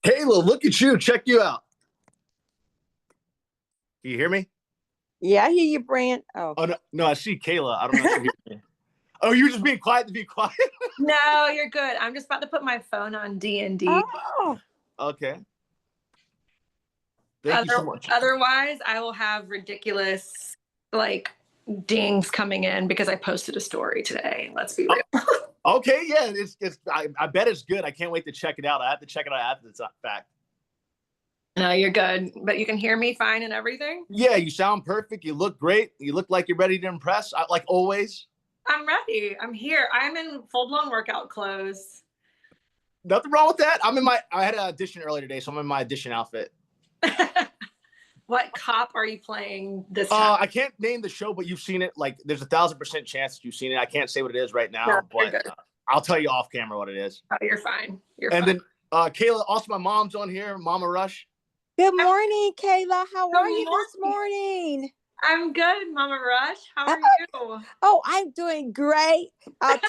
Kayla, look at you. Check you out. Can you hear me? Yeah, I hear you, Brand. Oh, Oh, no, no, I see Kayla. I don't know if you hear me. Oh, you were just being quiet to be quiet? No, you're good. I'm just about to put my phone on D&D. oh, Okay. Thank you so much. Otherwise, I will have ridiculous like dings coming in because I posted a story today. Let's be real. Okay, yeah, I bet it's good. I can't wait to check it out. I have to check it out after the fact. No, you're good. But you can hear me fine and everything? Yeah, you sound perfect. You look great. You look like you're ready to impress, like always. I'm ready. I'm here. I'm in full-blown workout clothes. Nothing wrong with that. I had an audition earlier today, so I'm in my audition outfit. What cop are you playing this time? I can't name the show, but you've seen it. Like, there's 1,000% chance that you've seen it. I can't say what it is right now, No, but I'll tell you off camera what it is. Oh, you're fine. And then Kayla, also my mom's on here, Mama Rush. good morning, Kayla. How are you this morning? I'm good, Mama Rush. How are you? Oh, I'm doing great.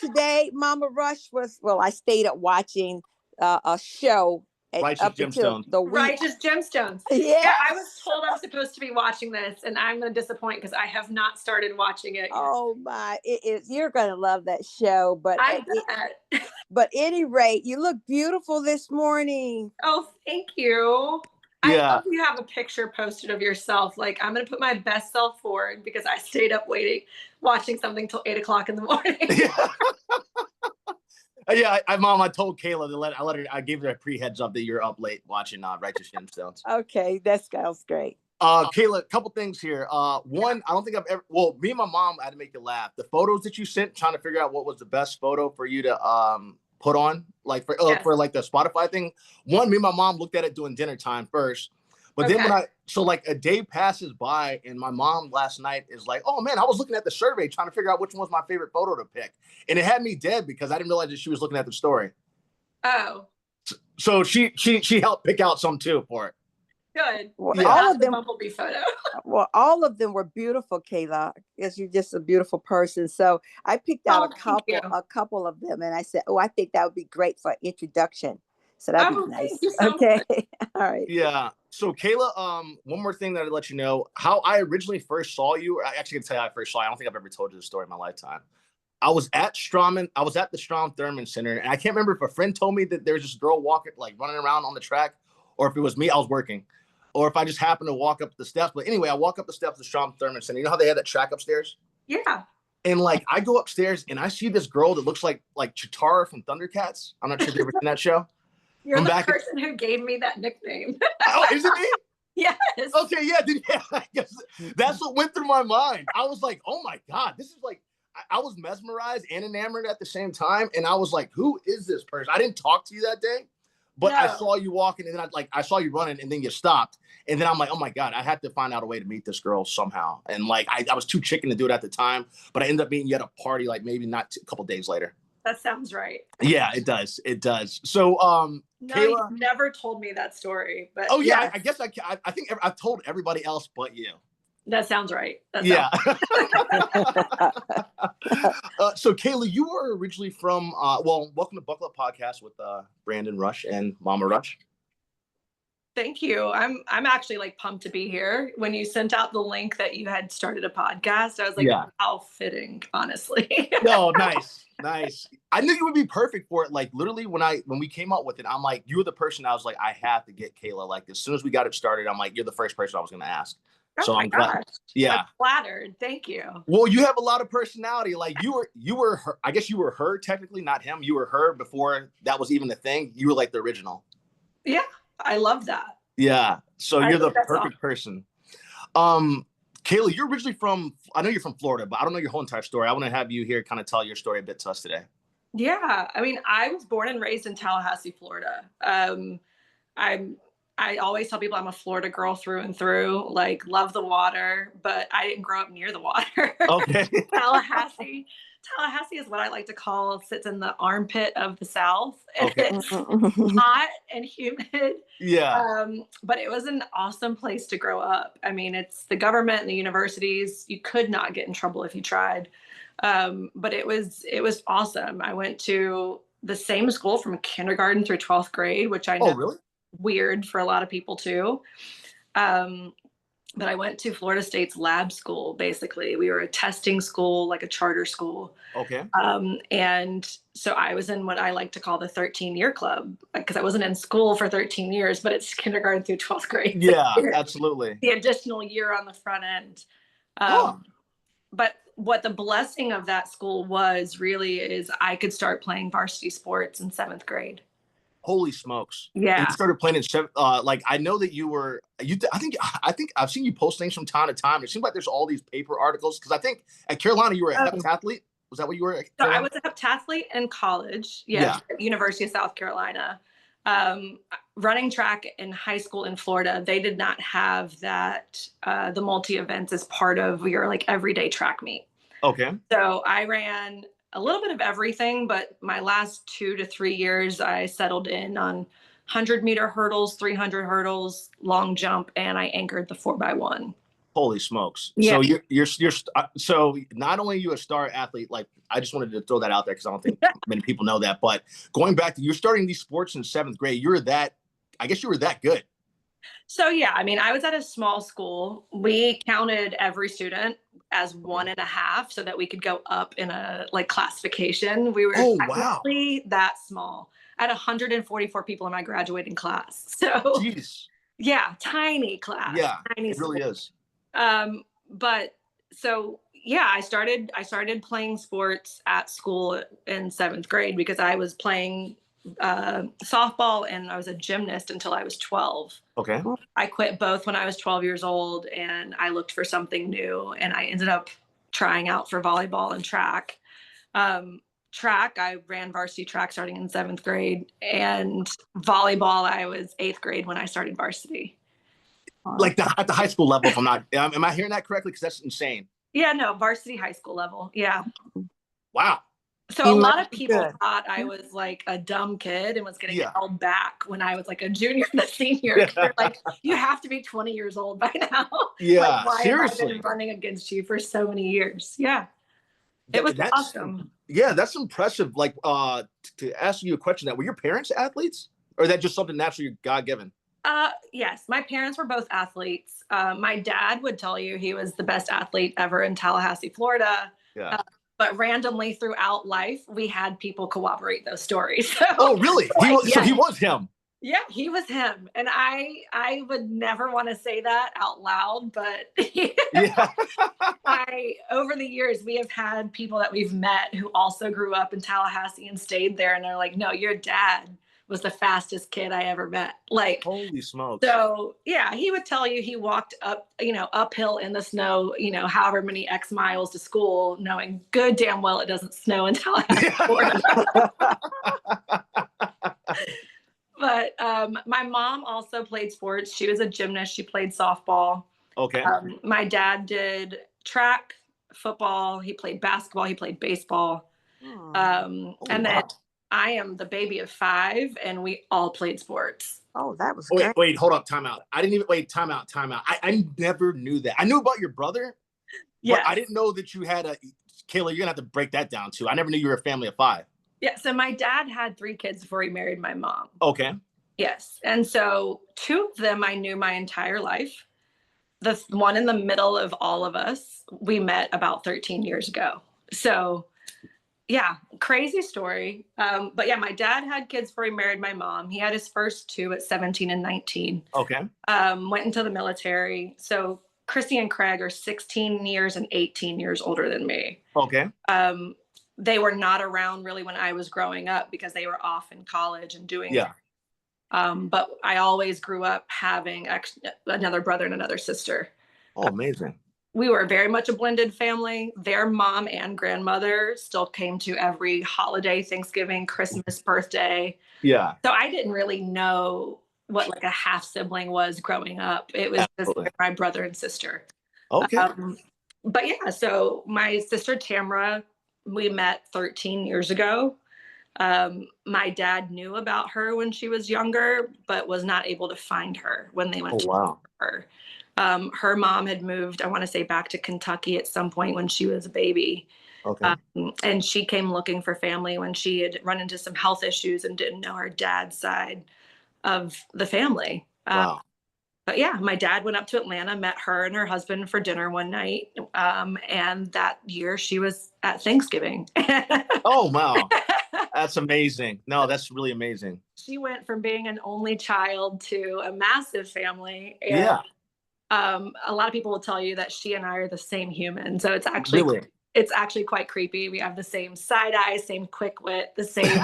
Today, Mama Rush I stayed up watching a show. Righteous Gemstones. Righteous Gemstones. Yes. Yeah, I was told I'm supposed to be watching this, and I'm going to disappoint because I have not started watching it yet. Oh my, you're going to love that show. But But any rate, you look beautiful this morning. Oh, thank you. Yeah. I hope you have a picture posted of yourself. Like, I'm going to put my best self forward because I stayed up watching something till 8 o'clock in the morning. Yeah, Mom, I told Kayla I gave her a pre-heads up that you're up late watching Righteous Gemstones. Okay, that sounds great. Kayla, a couple things here. One, I don't think I've ever. Well, me and my mom I had to make you laugh. The photos that you sent, trying to figure out what was the best photo for you to put on, like for like the Spotify thing. One, me and my mom looked at it during dinner time first. But then like a day passes by and my mom last night is like, oh man, I was looking at the survey trying to figure out which one was my favorite photo to pick. And it had me dead because I didn't realize that she was looking at the story. Oh. So she helped pick out some too for it. Good. Well, yeah. All of them bumblebee photo. Well, all of them were beautiful, Kayla, because you're just a beautiful person. So I picked out a couple of them and I said, oh, I think that would be great for introduction. So that'd be nice. Okay. All right. Yeah. So Kayla, one more thing that I'd let you know, how I originally first saw you, or I actually can tell you how I first saw you. I don't think I've ever told you the story in my lifetime. I was at the Strom Thurmond Center, and I can't remember if a friend told me that there was this girl running around on the track, or if it was me, I was working, or if I just happened to walk up the steps. But anyway, I walk up the steps of the Strom Thurmond Center. You know how they had that track upstairs? Yeah. And like I go upstairs and I see this girl that looks like Chitara from Thundercats. I'm not sure if you ever seen that show. You're the person who gave me that nickname. Oh, is it me? Yes. Okay, yeah. I guess that's what went through my mind. I was like, oh my God, this is like, I was mesmerized and enamored at the same time. And I was like, who is this person? I didn't talk to you that day, but I saw you walking and then I saw you running and then you stopped. And then I'm like, oh my God, I had to find out a way to meet this girl somehow. And like, I was too chicken to do it at the time, but I ended up meeting you at a party, like maybe not a couple days later. That sounds right. Yeah, it does. It does. So, no, Kayla, you've never told me that story, but oh yeah, I guess I think I've told everybody else but you. That sounds right. So Kayla, you were originally from welcome to Buckle Up Podcast with Brandon Rush and Mama Rush. Thank you. I'm actually like pumped to be here. When you sent out the link that you had started a podcast, I was like, how fitting, honestly. No, nice. I knew you would be perfect for it. Like literally when we came up with it, I'm like, you were the person I was like, I have to get Kayla. Like as soon as we got it started, I'm like, you're the first person I was going to ask. Oh so I'm glad. Yeah. I'm flattered. Thank you. Well, you have a lot of personality. Like you were her, I guess you were her technically, not him. You were her before that was even a thing. You were like the original. Yeah. I love that. Yeah. So you're the perfect person. Kayla, you're originally I know you're from Florida, but I don't know your whole entire story. I want to have you here kind of tell your story a bit to us today. Yeah. I mean, I was born and raised in Tallahassee, Florida. I always tell people I'm a Florida girl through and through, like love the water, but I didn't grow up near the water. Okay. Tallahassee is what I like to call sits in the armpit of the South. Okay. It's hot and humid. Yeah. But it was an awesome place to grow up. I mean, it's the government and the universities. You could not get in trouble if you tried. But it was awesome. I went to the same school from kindergarten through 12th grade, which I know. Oh, really? weird for a lot of people too. But I went to Florida State's lab school. Basically, we were a testing school, like a charter school. Okay. And so I was in what I like to call the 13-year club, because I wasn't in school for 13 years, but it's kindergarten through 12th grade. Yeah, absolutely. The additional year on the front end. But what the blessing of that school was really is I could start playing varsity sports in 7th grade. Holy smokes. Yeah. And you started playing in like, I know that I think I've seen you post things from time to time. It seems like there's all these paper articles, because I think at Carolina you were a heptathlete. Was that what you were at So Carolina? I was a heptathlete in college. Yeah. At University of South Carolina. Running track in high school in Florida, they did not have that, the multi events as part of your like everyday track meet. Okay. So I ran a little bit of everything, but my last 2 to 3 years, I settled in on 100-meter hurdles, 300 hurdles, long jump, and I anchored the 4x1. Holy smokes. Yeah. So you're so not only are you a star athlete, like I just wanted to throw that out there because I don't think many people know that, but going back to you're starting these sports in 7th grade, I guess you were that good. So yeah, I mean, I was at a small school. We counted every student as 1.5 so that we could go up in a like classification. We were technically that small. I had 144 people in my graduating class. So jeez. Yeah, tiny class. Yeah, tiny it really is. But so yeah, I started playing sports at school in 7th grade because I was playing softball and I was a gymnast until I was 12. Okay. I quit both when I was 12 years old and I looked for something new, and I ended up trying out for volleyball and track. Track, I ran varsity track starting in 7th grade, and volleyball, I was 8th grade when I started varsity. Like at the high school level, if I'm not, am I hearing that correctly? Because that's insane. Yeah, no, varsity high school level. Yeah. Wow. So a lot of people thought I was like a dumb kid and was getting held back when I was like a junior and a senior. They're like, you have to be 20 years old by now. Yeah, like, why seriously. have I been running against you for so many years? Yeah. It was awesome. Yeah, that's impressive. Like, to ask you a question, that were your parents athletes, or is that just something naturally God-given? Yes, my parents were both athletes. My dad would tell you he was the best athlete ever in Tallahassee, Florida. Yeah. But randomly throughout life, we had people corroborate those stories. So, oh, really? So he was him. Yeah, he was him. And I would never want to say that out loud, but yeah. Over the years, we have had people that we've met who also grew up in Tallahassee and stayed there. And they're like, no, your dad was the fastest kid I ever met. Like, holy smokes. So yeah, he would tell you he walked up, uphill in the snow, however many X miles to school, knowing good damn well it doesn't snow in Tallahassee, Florida. But my mom also played sports. She was a gymnast. She played softball. Okay. My dad did track, football. He played basketball. He played baseball. And then I am the baby of 5, and we all played sports. Oh, that was great. Wait, hold up, time out. I didn't even time out. I never knew that. I knew about your brother, but I didn't know that you had Kayla, you're gonna have to break that down too. I never knew you were a family of 5. Yeah, so my dad had 3 kids before he married my mom. Okay. Yes, and so 2 of them I knew my entire life. The one in the middle of all of us, we met about 13 years ago. So yeah, crazy story. But yeah, my dad had kids before he married my mom. He had his first 2 at 17 and 19. Okay. Went into the military. So Chrissy and Craig are 16 years and 18 years older than me. Okay. They were not around really when I was growing up because they were off in college and doing it. But I always grew up having another brother and another sister. Oh, amazing. We were very much a blended family. Their mom and grandmother still came to every holiday, Thanksgiving, Christmas, birthday. Yeah. So I didn't really know what like a half sibling was growing up. It was just my brother and sister. Okay. But yeah, so my sister Tamara, we met 13 years ago. My dad knew about her when she was younger, but was not able to find her when they went to her. Her mom had moved, I want to say, back to Kentucky at some point when she was a baby. Okay. And she came looking for family when she had run into some health issues and didn't know her dad's side. of the family. Wow. But yeah, my dad went up to Atlanta, met her and her husband for dinner one night. And that year she was at Thanksgiving. Oh, wow. That's amazing. No, that's really amazing. She went from being an only child to a massive family. And, yeah. A lot of people will tell you that she and I are the same human. So it's actually quite creepy. We have the same side eye, same quick wit, the same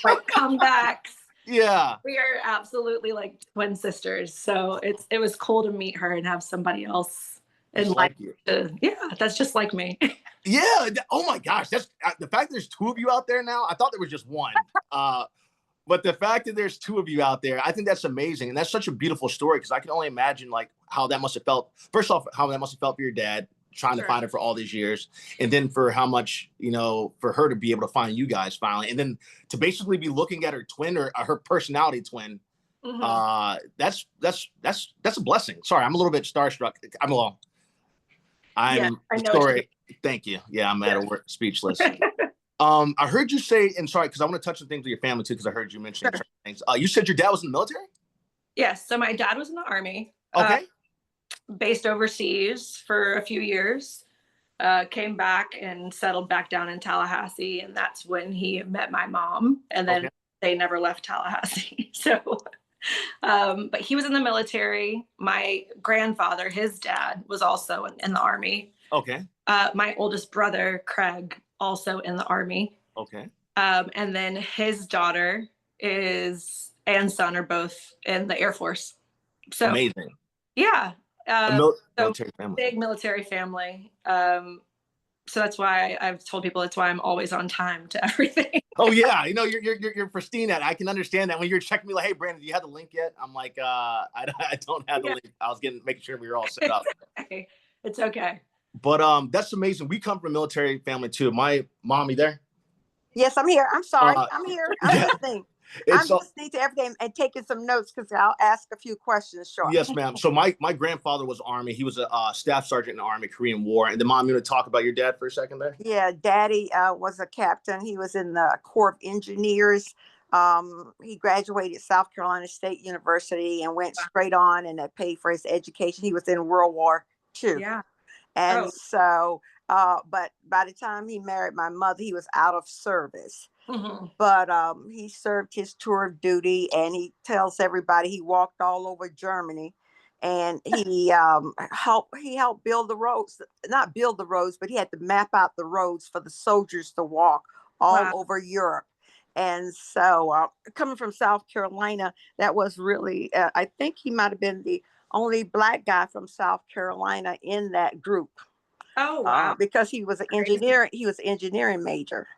like comebacks. Yeah. We are absolutely like twin sisters. So it was cool to meet her and have somebody else in life. That's just like me. Yeah. Oh my gosh. That's the fact that there's two of you out there now. I thought there was just one. But the fact that there's two of you out there, I think that's amazing. And that's such a beautiful story, because I can only imagine like how that must have felt. First off, how that must have felt for your dad trying to find her for all these years. And then for how much, for her to be able to find you guys finally. And then to basically be looking at her twin or her personality twin. Mm-hmm. That's a blessing. Sorry, I'm a little bit starstruck. I'm sorry. Thank you. Yeah, I'm at a work speechless. I heard you say, and sorry, because I want to touch on things with your family too, because I heard you mention things. You said your dad was in the military? Yes. So my dad was in the Army. Okay. Based overseas for a few years. Came back and settled back down in Tallahassee, and that's when he met my mom. And then they never left Tallahassee. So, but he was in the military. My grandfather, his dad, was also in the Army. Okay. My oldest brother, Craig, also in the Army. Okay. And then his daughter and son are both in the Air Force. So amazing. Yeah. Military family. Big military family. So that's why I've told people it's why I'm always on time to everything. Oh yeah, you're pristine at it. I can understand that. When you're checking me like, hey Brandon, do you have the link yet? I'm like, I don't have the link. I was making sure we were all set up. It's okay. But that's amazing. We come from a military family too. My mom, you there? Yes, I'm here. I'm sorry. I'm here. I'm listening. I'm listening to everything and taking some notes, because I'll ask a few questions shortly. Yes, ma'am. So my grandfather was Army. He was a staff sergeant in the Army, Korean War. And then, Mom, you want to talk about your dad for a second there? Yeah, Daddy was a captain. He was in the Corps of Engineers. He graduated South Carolina State University and went straight on, and that paid for his education. He was in World War II. Yeah. And so, but by the time he married my mother, he was out of service. Mm-hmm. But he served his tour of duty, and he tells everybody he walked all over Germany, and he helped build the roads. Not build the roads, but he had to map out the roads for the soldiers to walk all over Europe. And so, coming from South Carolina, that was really, I think he might have been the only Black guy from South Carolina in that group. Oh, wow. Because he was an engineer. He was an engineering major.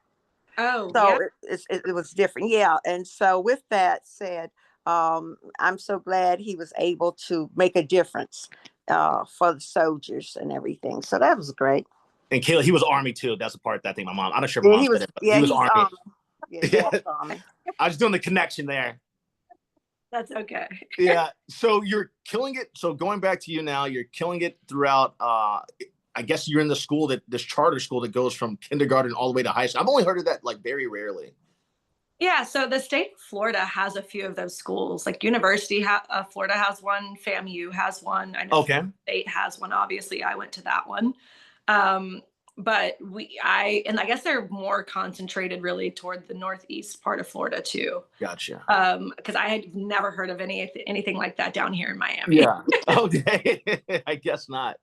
Oh, so it was different. Yeah. And so with that said, I'm so glad he was able to make a difference for the soldiers and everything. So that was great. And Kayla, he was Army too. That's the part that I think my mom, I'm not sure. He was Army. Army. I was doing the connection there. That's okay. Yeah. So you're killing it. So going back to you now, you're killing it throughout. I guess you're in the school this charter school that goes from kindergarten all the way to high school. I've only heard of that like very rarely. Yeah. So the state of Florida has a few of those schools. Like University of Florida has one. FAMU has one. I know the state has one. Obviously, I went to that one. But I guess they're more concentrated really toward the northeast part of Florida too. Gotcha. Because I had never heard of anything like that down here in Miami. Yeah. Okay. I guess not.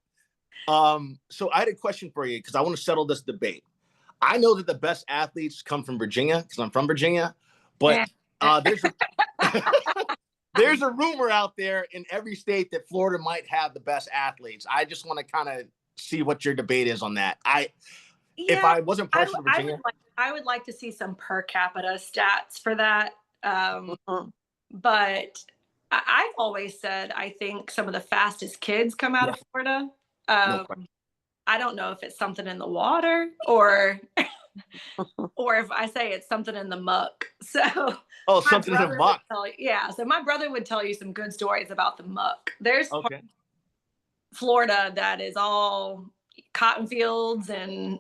So I had a question for you, because I want to settle this debate. I know that the best athletes come from Virginia, because I'm from Virginia, but there's a rumor out there in every state that Florida might have the best athletes. I just want to kind of see what your debate is on that. If I wasn't partial to Virginia, I would like to see some per capita stats for that. But I've always said I think some of the fastest kids come out of Florida. I don't know if it's something in the water or if I say it's something in the muck. So something in the muck. So my brother would tell you some good stories about the muck. There's Florida that is all cotton fields and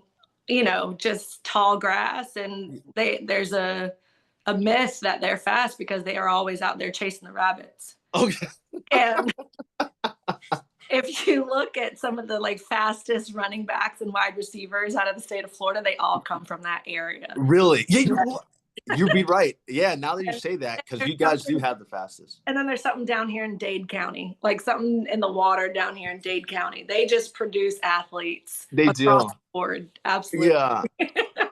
just tall grass, and there's a a myth that they're fast because they are always out there chasing the rabbits. Okay. And if you look at some of the like fastest running backs and wide receivers out of the state of Florida, they all come from that area. Really? Yeah, you'd be right. Yeah, now that you say that, because you guys do have the fastest. And then there's something down here in Dade County, like something in the water down here in Dade County. They just produce athletes. They do. The board. Absolutely. Yeah.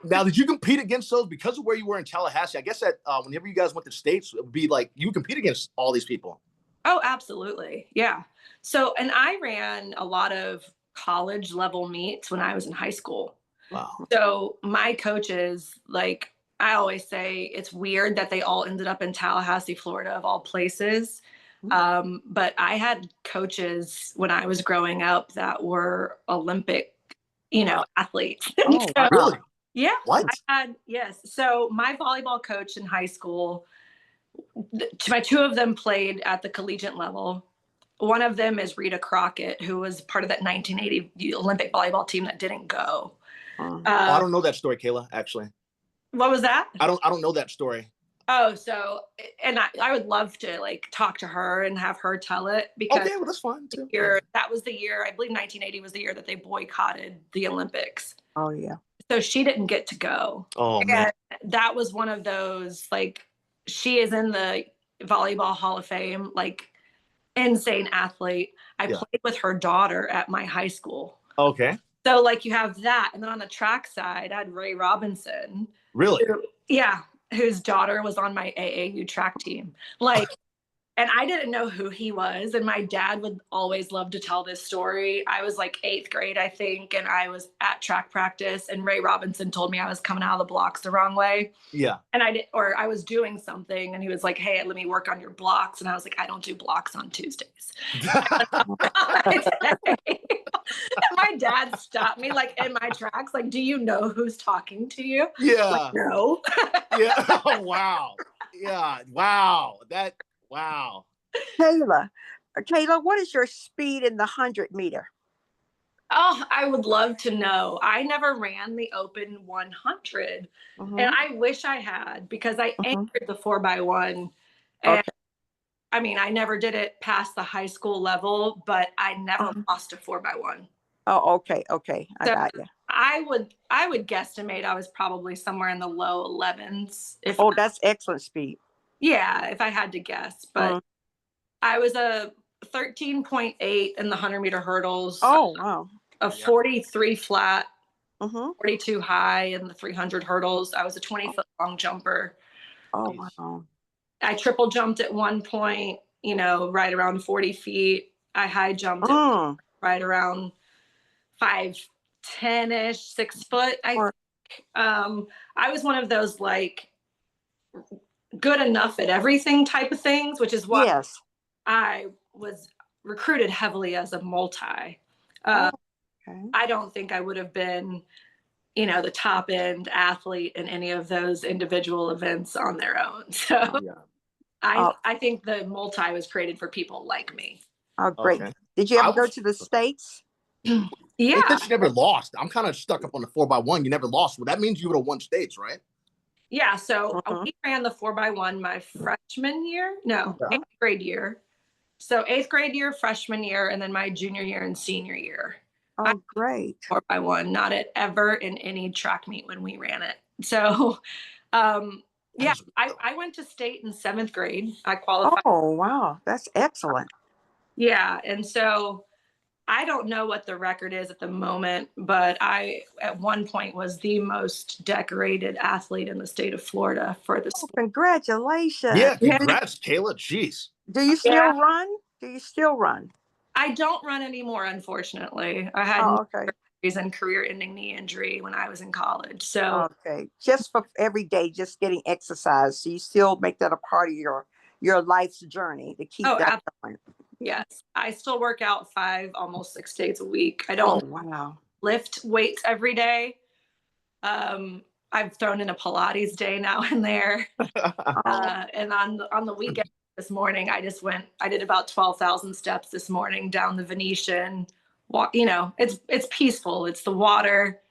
Now, did you compete against those because of where you were in Tallahassee? I guess that whenever you guys went to states, it would be like you would compete against all these people. Oh, absolutely. Yeah. So, and I ran a lot of college level meets when I was in high school. Wow. So my coaches, like I always say, it's weird that they all ended up in Tallahassee, Florida, of all places. But I had coaches when I was growing up that were Olympic, athletes. Oh, So, really? Yeah. What? Yes. So my volleyball coach in high school, my two of them played at the collegiate level. One of them is Rita Crockett, who was part of that 1980 Olympic volleyball team that didn't go. I don't know that story, Kayla, actually. What was that? I don't know that story. Oh, so, and I would love to like talk to her and have her tell it, because okay, well, that's fine too. That was the year, I believe 1980 was the year that they boycotted the Olympics. Oh, yeah. So she didn't get to go. Oh, man. That was one of those, like, she is in the Volleyball Hall of Fame, like, insane athlete. I played with her daughter at my high school. Okay. So, like, you have that. And then on the track side, I had Ray Robinson. Really? Whose daughter was on my AAU track team. Like, and I didn't know who he was. And my dad would always love to tell this story. I was like 8th grade, I think, and I was at track practice, and Ray Robinson told me I was coming out of the blocks the wrong way. Yeah. And I was doing something, and he was like, hey, let me work on your blocks. And I was like, I don't do blocks on Tuesdays. And my dad stopped me, like, in my tracks, like, do you know who's talking to you? Yeah. Like, no. Yeah. Oh, wow. Yeah. Wow. Wow. Kayla, what is your speed in the 100-meter? Oh, I would love to know. I never ran the open 100, and I wish I had, because I entered the 4x1. And I mean, I never did it past the high school level, but I never lost a 4x1. Oh, okay. I got you. I would guesstimate I was probably somewhere in the low 11s. That's excellent speed. Yeah, if I had to guess. But I was a 13.8 in the 100-meter hurdles. Oh, wow. A 43 flat, 42 high in the 300 hurdles. I was a 20-foot long jumper. Oh, wow. I triple jumped at one point, right around 40 feet. I high jumped at right around 5'10"-ish, 6 foot. I was one of those, like, good enough at everything type of things, which is why I was recruited heavily as a multi. I don't think I would have been, the top end athlete in any of those individual events on their own. So I think the multi was created for people like me. Oh, great. Okay. Did you ever go to the States? Yeah. You never lost. I'm kind of stuck up on the 4x1. You never lost. Well, that means you would have won states, right? Yeah. So we ran the 4x1 my freshman year. No, 8th grade year. So 8th grade year, freshman year, and then my junior year and senior year. Oh, great. 4x1, not at ever in any track meet when we ran it. So, I went to state in 7th grade. I qualified. Oh, wow. That's excellent. Yeah. And so I don't know what the record is at the moment, but I, at one point, was the most decorated athlete in the state of Florida for the sport. Congratulations. Yeah, congrats, Kayla. Jeez. Do you still run? I don't run anymore, unfortunately. I had and career-ending knee injury when I was in college. So just for every day, just getting exercise. So you still make that a part of your life's journey to keep that going. Yes, I still work out 5, almost 6 days a week. I don't lift weights every day. I've thrown in a Pilates day now and there. And on the weekend this morning, I did about 12,000 steps this morning down the Venetian. Walk, it's peaceful. It's the water.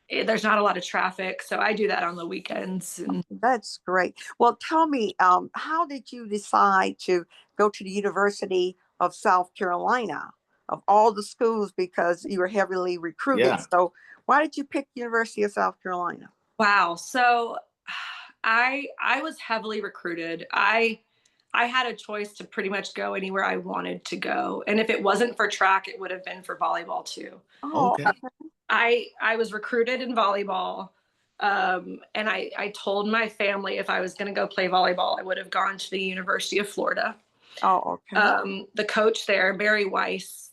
there's not a lot of traffic. So I do that on the weekends. And That's great. Well, tell me, how did you decide to go to the University of South Carolina of all the schools, because you were heavily recruited? Yeah. So why did you pick University of South Carolina? wow. So I was heavily recruited. I had a choice to pretty much go anywhere I wanted to go. And if it wasn't for track, it would have been for volleyball too. Oh, Okay. I was recruited in volleyball. And I told my family if I was going to go play volleyball, I would have gone to the University of Florida. oh, okay. The coach there, Barry Weiss,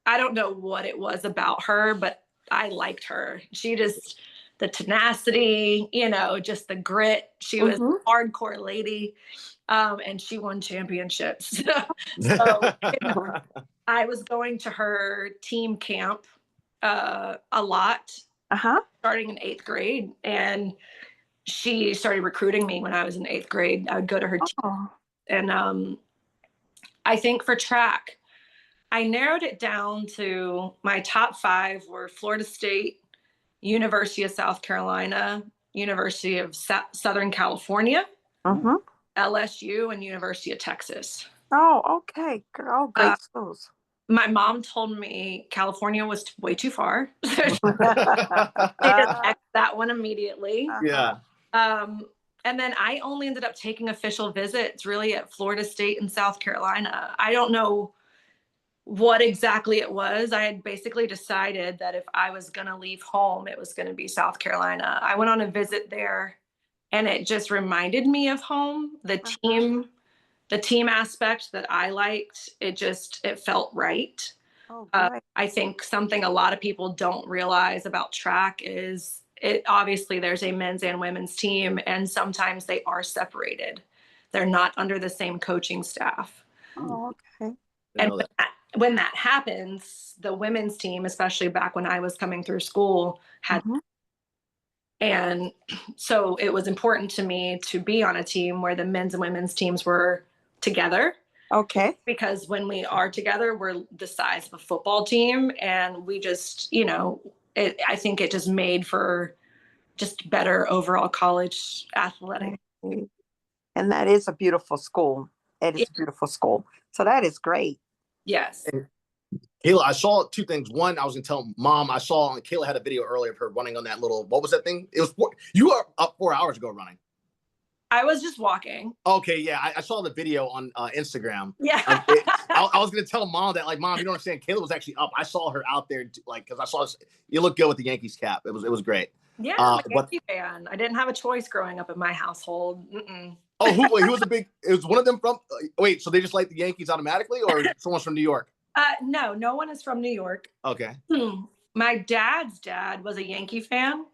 I don't know what it was about her, but I liked her. She just, the tenacity, you know, just the grit. She was Mhm. a hardcore lady, and she won championships. So I was going to her team camp a lot, Uh-huh. starting in 8th grade, and she started recruiting me when I was in 8th grade. I would go to her team, Oh. and I think for track, I narrowed it down to my top 5 were Florida State, University of South Carolina, University of Southern California, Mhm. LSU, and University of Texas. Oh, okay. Oh, great schools. My mom told me California was way too far. She just X'd that one immediately. Yeah. And then I only ended up taking official visits really at Florida State and South Carolina. I don't know what exactly it was. I had basically decided that if I was going to leave home, it was going to be South Carolina. I went on a visit there and it just reminded me of home. The team aspect that I liked, it felt right. Oh, great. I think something a lot of people don't realize about track is it obviously there's a men's and women's team, and sometimes they are separated. They're not under the same coaching staff. Oh, okay. And when that happens, the women's team, especially back when I was coming through school, had, Mhm. and so it was important to me to be on a team where the men's and women's teams were together. Okay. Because when we are together, we're the size of a football team, and we just, you know, I think it just made for just better overall college athletic. And that is a beautiful school. It is a beautiful school. So that is great. Yes. And Kayla, I saw 2 things. One, I was gonna tell Mom, I saw Kayla had a video earlier of her running on that little, what was that thing? It was you were up 4 hours ago running. I was just walking. Okay, yeah, I saw the video on Instagram. Yeah. I was gonna tell Mom that, like, Mom, you don't understand. Kayla was actually up. I saw her out there, like, because I saw this, you look good with the Yankees cap. It was great. Yeah, I'm a Yankee fan. I didn't have a choice growing up in my household. Oh, who was a big? It was one of them from. Wait, so they just like the Yankees automatically, or someone's from New York? No one is from New York. Okay. My dad's dad was a Yankee fan.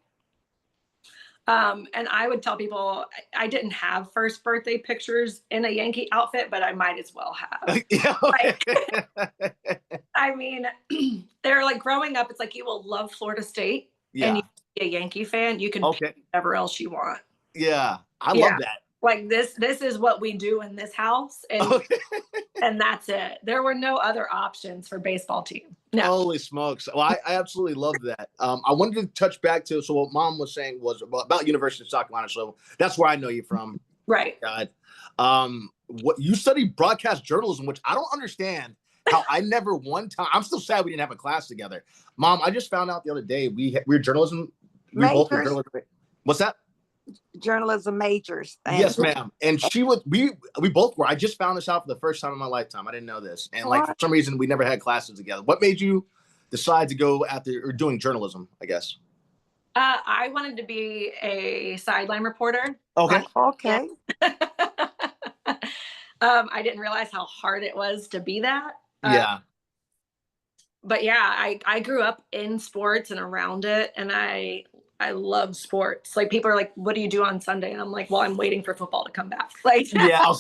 And I would tell people I didn't have first birthday pictures in a Yankee outfit, but I might as well have. Yeah. Okay. I mean, they're like growing up, it's like you will love Florida State and you be a Yankee fan. You can pick whatever else you want. Yeah. I love that. Like this is what we do in this house. And that's it. There were no other options for baseball team. No. Holy smokes. Well, I absolutely love that. I wanted to touch back to, so what Mom was saying was about University of South Carolina. So that's where I know you from. Right. God. What you studied broadcast journalism, which I don't understand how I never one time, I'm still sad we didn't have a class together. Mom, I just found out the other day we're journalism. We both were journalism. What's that? Journalism majors. Yes, ma'am. And we both were. I just found this out for the first time in my lifetime. I didn't know this. And like for some reason we never had classes together. What made you decide to go after or doing journalism, I guess? I wanted to be a sideline reporter. Okay. Okay. I didn't realize how hard it was to be that. Yeah. But yeah, I grew up in sports and around it, and I love sports. Like people are like, "What do you do on Sunday?" And I'm like, "Well, I'm waiting for football to come back." Like, yeah.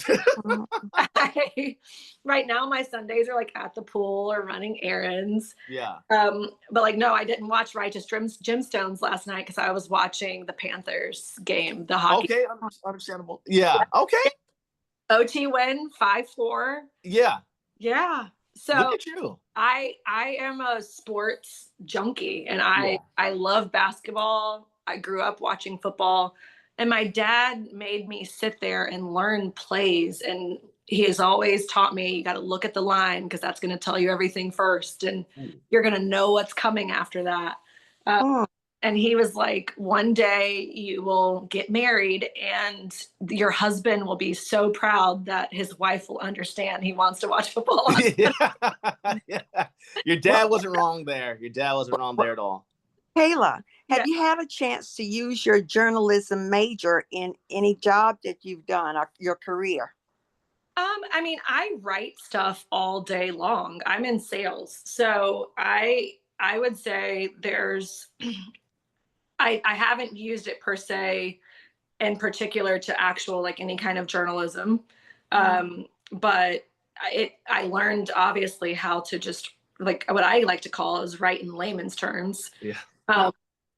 Right now, my Sundays are like at the pool or running errands. Yeah. But like, no, I didn't watch Righteous Gemstones last night because I was watching the Panthers game, the hockey. Okay, understandable. Yeah. Okay. OT win 5-4. Yeah. Yeah. So look at you. I am a sports junkie, and I love basketball. I grew up watching football, and my dad made me sit there and learn plays, and he has always taught me you got to look at the line because that's going to tell you everything first, and you're going to know what's coming after that. Mm. And he was like, one day you will get married and your husband will be so proud that his wife will understand he wants to watch football. Yeah. Yeah. Your dad wasn't wrong there. Your dad wasn't wrong there at all. Kayla, have you had a chance to use your journalism major in any job that you've done or your career? I mean, I write stuff all day long. I'm in sales. So I would say there's I haven't used it per se in particular to actual like any kind of journalism. But I learned obviously how to just like what I like to call is write in layman's terms. Yeah.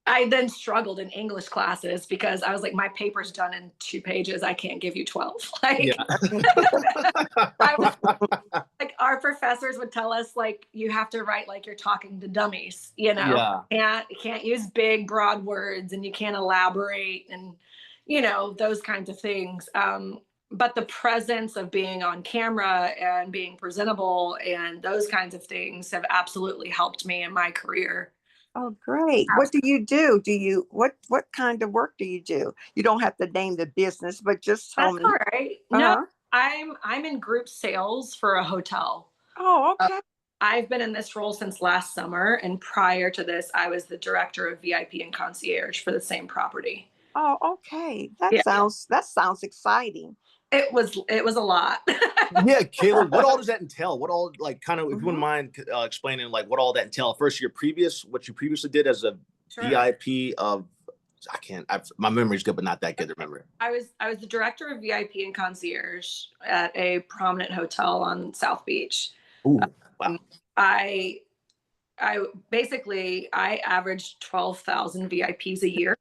I then struggled in English classes because I was like, my paper's done in 2 pages. I can't give you 12. Like, Yeah. I was, like our professors would tell us like, you have to write like you're talking to dummies, you know, you can't use big, broad words and you can't elaborate and, you know, those kinds of things. But the presence of being on camera and being presentable and those kinds of things have absolutely helped me in my career. Oh, great. What do you do? What kind of work do you do? You don't have to name the business, but just tell That's me. all right. No, I'm in group sales for a hotel. Oh, okay. I've been in this role since last summer, and prior to this, I was the director of VIP and concierge for the same property. Oh, okay. Yeah, That sounds exciting. it was a lot. Yeah, Kayla, what all does that entail? What all, like, kind of, if you wouldn't Mhm. mind explaining, like, what all that entail? First, what you previously did as a Sure. VIP of, my memory's good, but not that good to remember. I was the director of VIP and concierge at a prominent hotel on South Beach. Ooh, wow. I I basically I averaged 12,000 VIPs a year,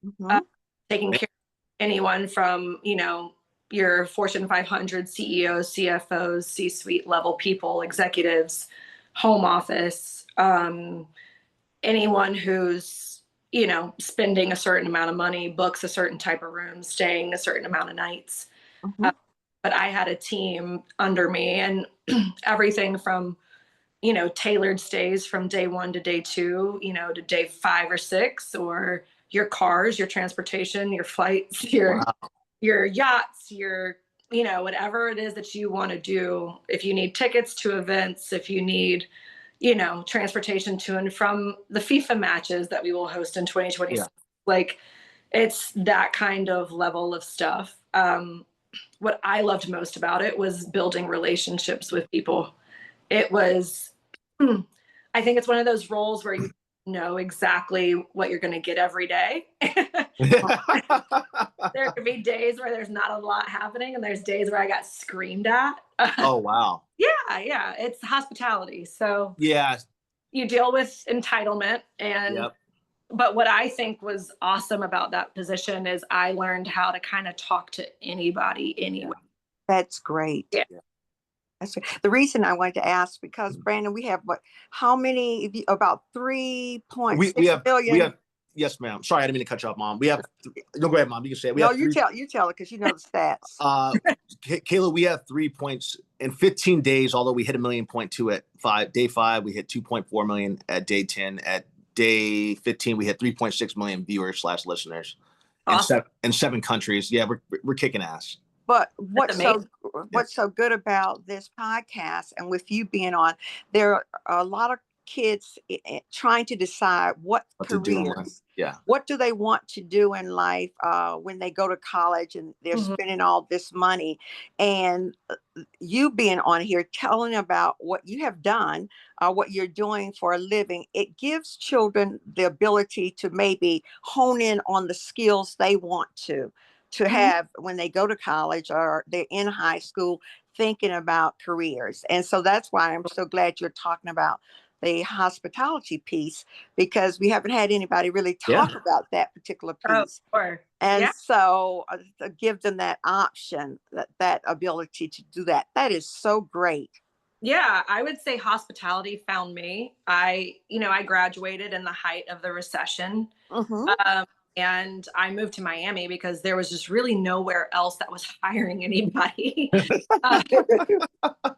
Mhm. taking care of anyone from, you know, your Fortune 500 CEOs, CFOs, C-suite level people, executives, home office, anyone who's, you know, spending a certain amount of money, books a certain type of room, staying a certain amount of nights. Mhm. But I had a team under me and everything from, you know, tailored stays from day 1 to day 2, you know, to day 5 or 6, or your cars, your transportation, your flights, Wow. your yachts, your, you know, whatever it is that you want to do. If you need tickets to events, if you need, you know, transportation to and from the FIFA matches that we will host in 2026, Yeah. like it's that kind of level of stuff. What I loved most about it was building relationships with people. It was, I think it's one of those roles where you know exactly what you're going to get every day. There could be days where there's not a lot happening, and there's days where I got screamed at. Oh, wow. Yeah, it's hospitality. So Yeah. you deal with entitlement and Yep. but what I think was awesome about that position is I learned how to kind of talk to anybody anyway. That's great. Yeah. The reason I wanted to ask because Brandon, we have how many? About 3.6 we billion. have yes, ma'am. Sorry, I didn't mean to cut you off, Mom. No, go ahead, Mom. You can say it. No, you tell it because you know the stats. Kayla, we have 3 points in 15 days, although we hit 1.2 million at day 5, we hit 2.4 million at day 10. At day 15, we hit 3.6 million viewers / listeners Awesome. in 7 countries. Yeah, we're kicking ass. But what's so good about this podcast and with you being on, there are a lot of kids trying to decide what careers, what do they want to do in life when they go to college and they're spending all this money. And you being on here telling about what you have done, what you're doing for a living, it gives children the ability to maybe hone in on the skills they want to have when they go to college or they're in high school thinking about careers. And so that's why I'm so glad you're talking about the hospitality piece because we haven't had anybody really talk about that particular piece. And so give them that option, that ability to do that. That is so great. Yeah, I would say hospitality found me. I graduated in the height of the recession. Mm-hmm. And I moved to Miami because there was just really nowhere else that was hiring anybody. uh,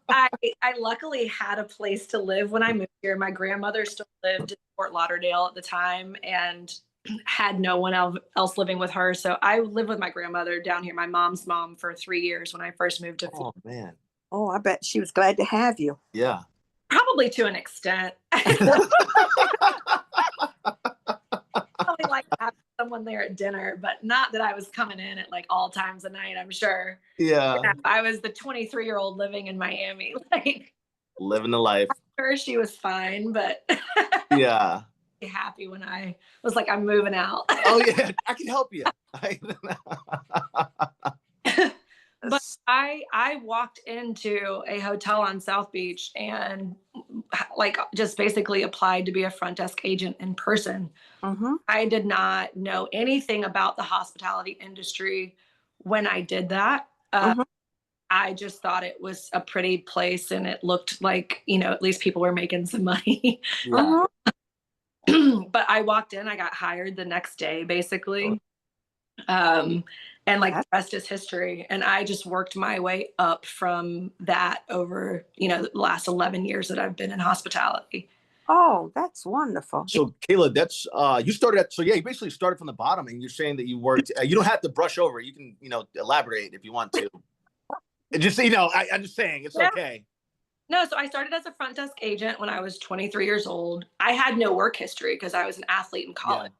I I luckily had a place to live when I moved here. My grandmother still lived in Fort Lauderdale at the time and had no one else living with her. So I lived with my grandmother down here, my mom's mom, for 3 years when I first moved to Florida. Oh man. Oh, I bet she was glad to have you. Yeah. Probably to an extent. Probably like having someone there at dinner, but not that I was coming in at like all times of night, I'm sure. Yeah. I was the 23-year-old living in Miami. Like, Living the life. I'm sure she was fine, but Yeah. happy when I was like, I'm moving out. Oh yeah, I can help you. But I walked into a hotel on South Beach and like just basically applied to be a front desk agent in person. Mm-hmm. I did not know anything about the hospitality industry when I did that. Mm-hmm. I just thought it was a pretty place and it looked like, at least people were making some money. Yeah. But I walked in, I got hired the next day, basically. And like the rest is history. And I just worked my way up from that over, the last 11 years that I've been in hospitality. Oh, that's wonderful. So Kayla, that's you started at, so yeah, you basically started from the bottom, and you're saying that you worked, you don't have to brush over, you can, elaborate if you want to. Just, I'm just saying it's okay. No, so I started as a front desk agent when I was 23 years old. I had no work history because I was an athlete in college.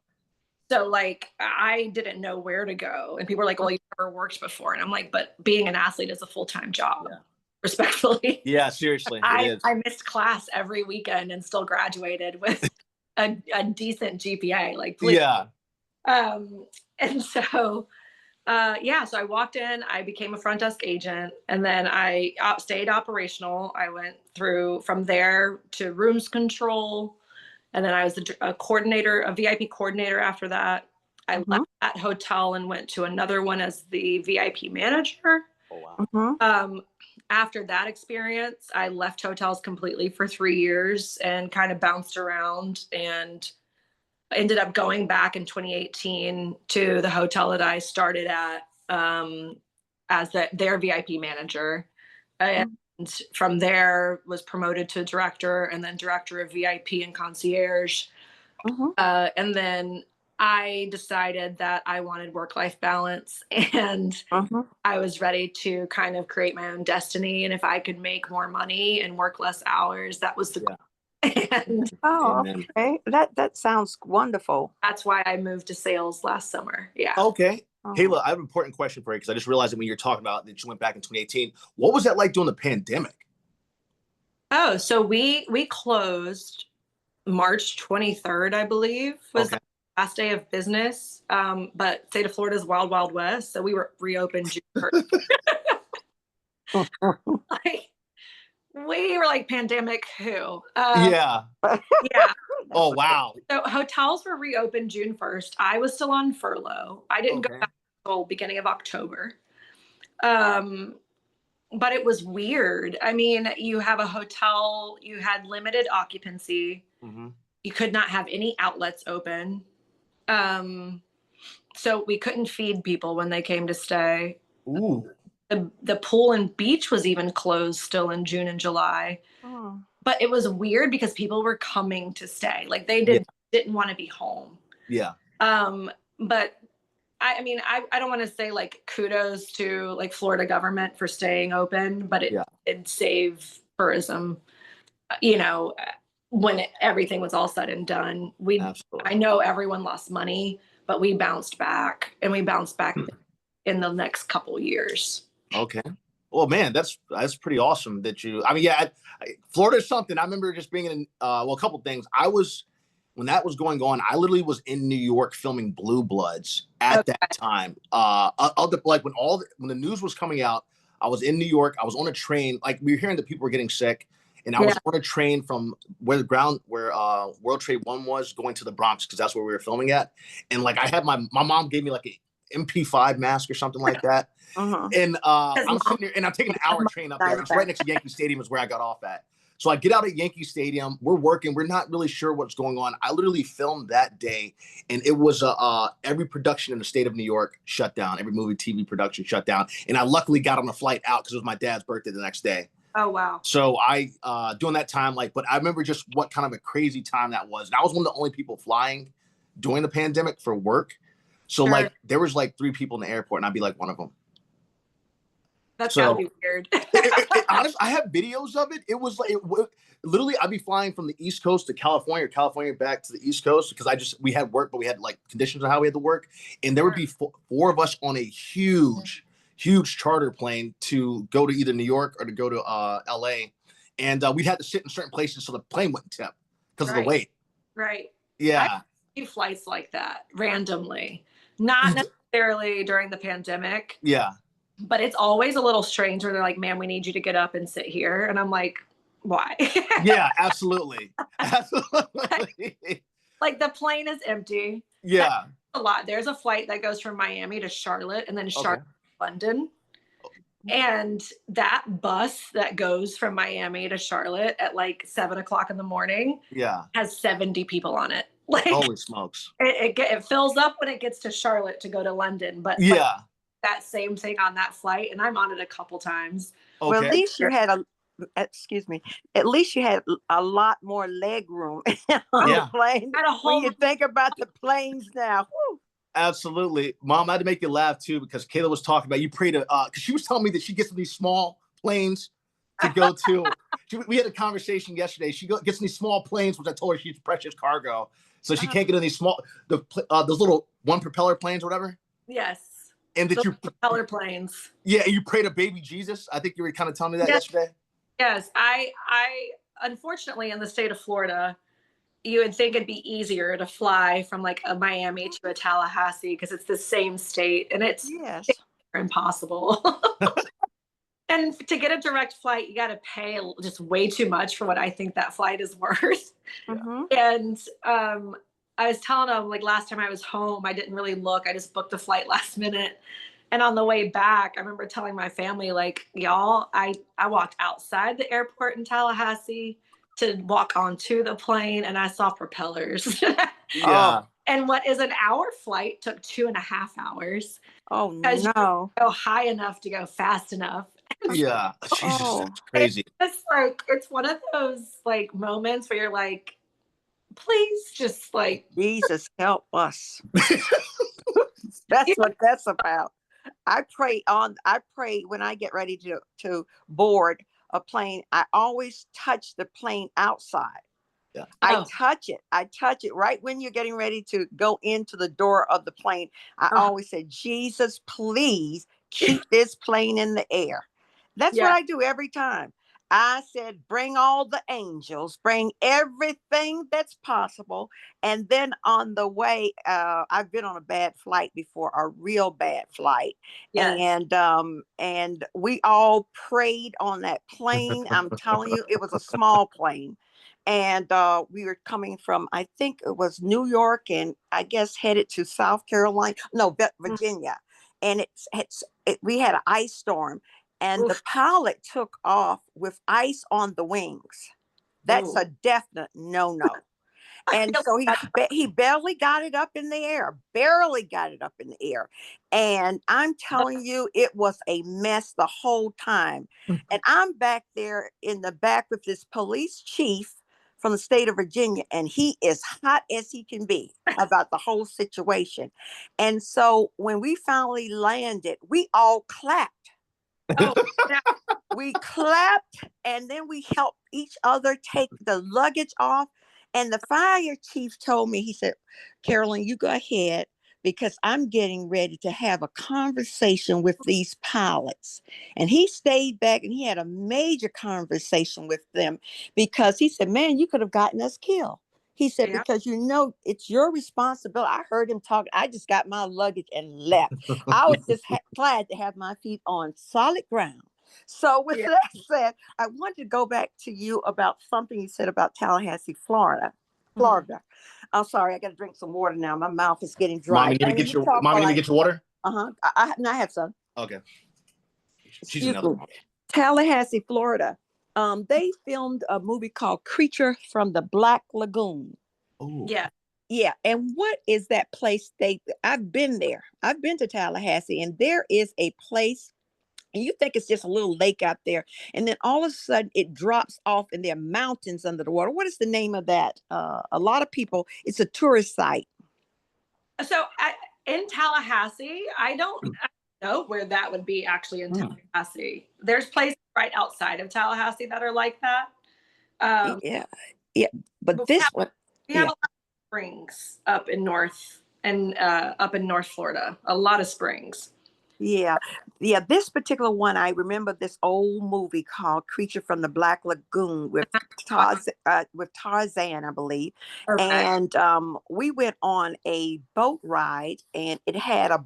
Yeah. So like I didn't know where to go. And people were like, well, you never worked before. And I'm like, but being an athlete is a full-time job. Yeah. Respectfully. Yeah, seriously. I missed class every weekend and still graduated with a decent GPA. Like, please. Yeah. And so so I walked in, I became a front desk agent, and then I stayed operational. I went through from there to rooms control, and then I was a coordinator, a VIP coordinator after that. I left that hotel and went to another one as the VIP manager. Oh, wow. After that experience, I left hotels completely for 3 years and kind of bounced around and ended up going back in 2018 to the hotel that I started at as their VIP manager. And from there was promoted to director and then director of VIP and concierge. And then I decided that I wanted work-life balance and I was ready to kind of create my own destiny. And if I could make more money and work less hours, that was the goal. And okay, that sounds wonderful. That's why I moved to sales last summer. Yeah. Okay. Kayla, I have an important question for you because I just realized that when you're talking about that you went back in 2018, what was that like during the pandemic? Oh, so we closed March 23rd, I believe, was the last day of business. But state of Florida's wild, wild west. So we were reopened June 1st. We were like pandemic who? Yeah. Yeah. Oh, wow. So hotels were reopened June 1st. I was still on furlough. I didn't go back until beginning of October. But it was weird. I mean, you have a hotel, you had limited occupancy. You could not have any outlets open. So we couldn't feed people when they came to stay. Ooh. The pool and beach was even closed still in June and July. But it was weird because people were coming to stay. Like they didn't want to be home. Yeah. But I mean, I don't want to say like kudos to like Florida government for staying open, but it did save tourism, when everything was all said and done. I know everyone lost money, but we bounced back and we bounced back in the next couple years. Okay. Well, man, that's pretty awesome that you, I mean, Florida is something. I remember just being in, a couple things. When that was going on, I literally was in New York filming Blue Bloods at that time. Like when the news was coming out, I was in New York. I was on a train. Like we were hearing that people were getting sick, and I was on a train from where World Trade One was going to the Bronx because that's where we were filming at. And like I had my mom gave me like an MP5 mask or something like that. And I'm sitting there and I'm taking an hour train up there. It's right next to Yankee Stadium is where I got off at. So I get out at Yankee Stadium. We're working. We're not really sure what's going on. I literally filmed that day, and it was every production in the state of New York shut down. Every movie, TV production shut down. And I luckily got on a flight out because it was my dad's birthday the next day. Oh, wow. So I, during that time, but I remember just what kind of a crazy time that was. And I was one of the only people flying during the pandemic for work. So Sure. there was 3 people in the airport, and I'd be one of them. That's gotta be weird. Honestly, I have videos of it. It was literally I'd be flying from the East Coast to California, or California back to the East Coast, because we had work, but we had conditions on how we had to work. And there would be 4 of us on a huge charter plane to go to either New York or to go to LA. And we'd have to sit in certain places so the plane wouldn't tip because of the weight. Right. Yeah. I do flights like that randomly, not necessarily during the pandemic. Yeah. But it's always a little strange where they're like, "Man, we need you to get up and sit here." And I'm like, why? Yeah, absolutely. Absolutely. The plane is empty. Yeah. That's a lot. There's a flight that goes from Miami to Charlotte and then Charlotte to London. And that bus that goes from Miami to Charlotte at 7 o'clock in the morning has 70 people on it. Holy smokes. It fills up when it gets to Charlotte to go to London. But that same thing on that flight, and I'm on it a couple times. Okay. Well, at least you had at least you had a lot more leg room on the plane. When you think about the planes now. Whew. Absolutely. Mom, I had to make you laugh too, because Kayla was talking about, you prayed because she was telling me that she gets these small planes to go to. We had a conversation yesterday. She gets in these small planes, which I told her she's precious cargo. So she can't get in these those little one propeller planes or whatever. Yes. And that you propeller planes. Yeah, you prayed to baby Jesus. I think you were kind of telling me that yesterday. Yes. I unfortunately, in the state of Florida, you would think it'd be easier to fly from a Miami to a Tallahassee because it's the same state, and it's impossible. And to get a direct flight, you got to pay just way too much for what I think that flight is worth. Mm-hmm. And I was telling them, last time I was home, I didn't really look. I just booked the flight last minute. And on the way back, I remember telling my family, y'all, I walked outside the airport in Tallahassee to walk onto the plane, and I saw propellers. Yeah. And what is an hour flight took 2.5 hours. Oh, no. Go high enough to go fast enough. Yeah. Jesus, that's crazy. It's one of those moments where you're like, please just Jesus help us. That's what that's about. I pray when I get ready to board a plane. I always touch the plane outside. Yeah. I touch it right when you're getting ready to go into the door of the plane. I always say, Jesus, please keep this plane in the air. That's what I do every time. I said, bring all the angels, bring everything that's possible. And then on the way, I've been on a bad flight before, a real bad flight. Yes. And we all prayed on that plane. I'm telling you, it was a small plane. And we were coming from, I think it was New York, and I guess headed to South Carolina, no, Virginia. And we had an ice storm. And the pilot took off with ice on the wings. That's a definite no-no. And so he barely got it up in the air. And I'm telling you, it was a mess the whole time. And I'm back there in the back with this police chief from the state of Virginia, and he is hot as he can be about the whole situation. And so when we finally landed, we all clapped. We clapped, and then we helped each other take the luggage off. And the fire chief told me, he said, Carolyn, you go ahead, because I'm getting ready to have a conversation with these pilots. And he stayed back and he had a major conversation with them, because he said, man, you could have gotten us killed. He said, because it's your responsibility. I heard him talk. I just got my luggage and left. I was just glad to have my feet on solid ground. So with that said, I wanted to go back to you about something you said about Tallahassee, Florida. I'm sorry, I got to drink some water now. My mouth is getting dry. Mommy, need to get your water? Uh-huh. I have some. Okay. Excuse me. Tallahassee, Florida. They filmed a movie called Creature from the Black Lagoon. Oh. Yeah. Yeah. And what is that place? I've been there. I've been to Tallahassee, and there is a place, and you think it's just a little lake out there, and then all of a sudden it drops off and there are mountains under the water. What is the name of that? A lot of people, it's a tourist site. So in Tallahassee, I don't know where that would be actually in Tallahassee. There's places right outside of Tallahassee that are like that. Yeah. But this one, we have a lot of springs up in North Florida. A lot of springs. Yeah. This particular one, I remember this old movie called Creature from the Black Lagoon with Tarzan, I believe. Okay. And we went on a boat ride, and it had a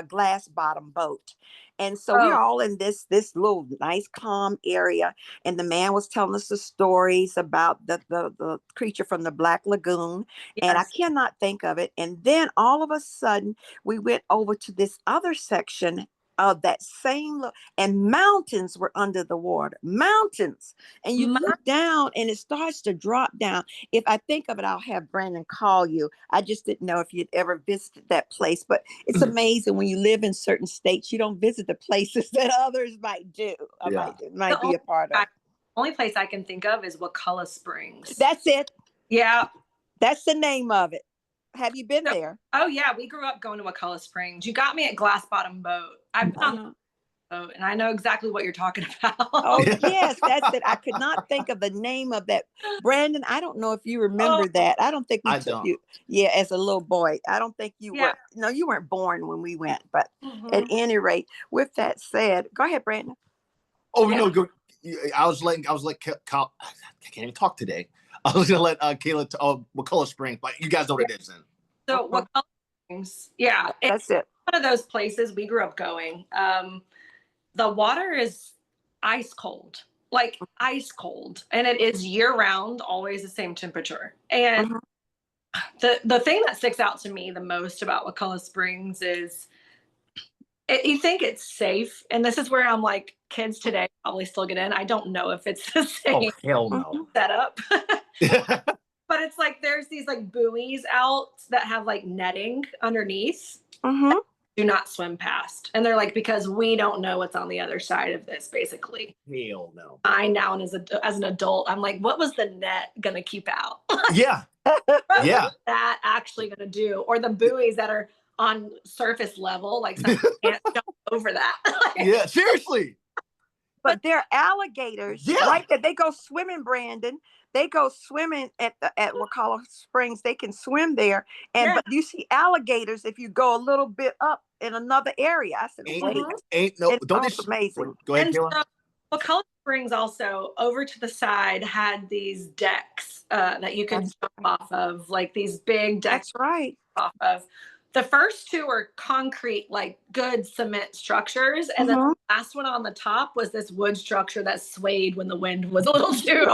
glass bottom boat. And so we were all in this little nice calm area, and the man was telling us the stories about the creature from the Black Lagoon. Yes. And I cannot think of it. And then all of a sudden we went over to this other section of that same and mountains were under the water. Mountains. And you look down and it starts to drop down. If I think of it, I'll have Brandon call you. I just didn't know if you'd ever visited that place, but it's amazing when you live in certain states, you don't visit the places that others might do. Might be a part of. The only place I can think of is Wakulla Springs. That's it. Yeah. That's the name of it. Have you been there? Oh yeah, we grew up going to Wakulla Springs. You got me at Glass Bottom Boat. I've been on the boat, and I know exactly what you're talking about. Oh yes, that's it. I could not think of the name of that. Brandon, I don't know if you remember that. I don't think we took you. Yeah, as a little boy. I don't think you were. No, you weren't born when we went. But at any rate, with that said, go ahead, Brandon. Oh no, go. I was like, I can't even talk today. I was gonna let Kayla Wakulla Springs, but you guys know what it is then. So Wakulla Springs, that's it. One of those places we grew up going. The water is ice cold, like ice cold, and it is year round, always the same temperature. And the thing that sticks out to me the most about Wakulla Springs is you think it's safe, and this is where I'm like, kids today probably still get in. I don't know if it's the same setup. But it's like there's these like buoys out that have like netting underneath. Do not swim past. And they're like, because we don't know what's on the other side of this, basically. Hell no. I now, and as an adult, I'm like, what was the net going to keep out? Yeah. What was that actually going to do? Or the buoys that are on surface level, like someone can't jump over that. Yeah, seriously. But they're alligators, right? That they go swimming, Brandon. They go swimming at Wakulla Springs. They can swim there, but you see alligators if you go a little bit up in another area. I said, it's amazing. Go ahead, Kayla. So Wakulla Springs also over to the side had these decks that you could jump off of, like these big decks. That's right. Off of. The first two were concrete, like good cement structures. And then the last one on the top was this wood structure that swayed when the wind was a little too,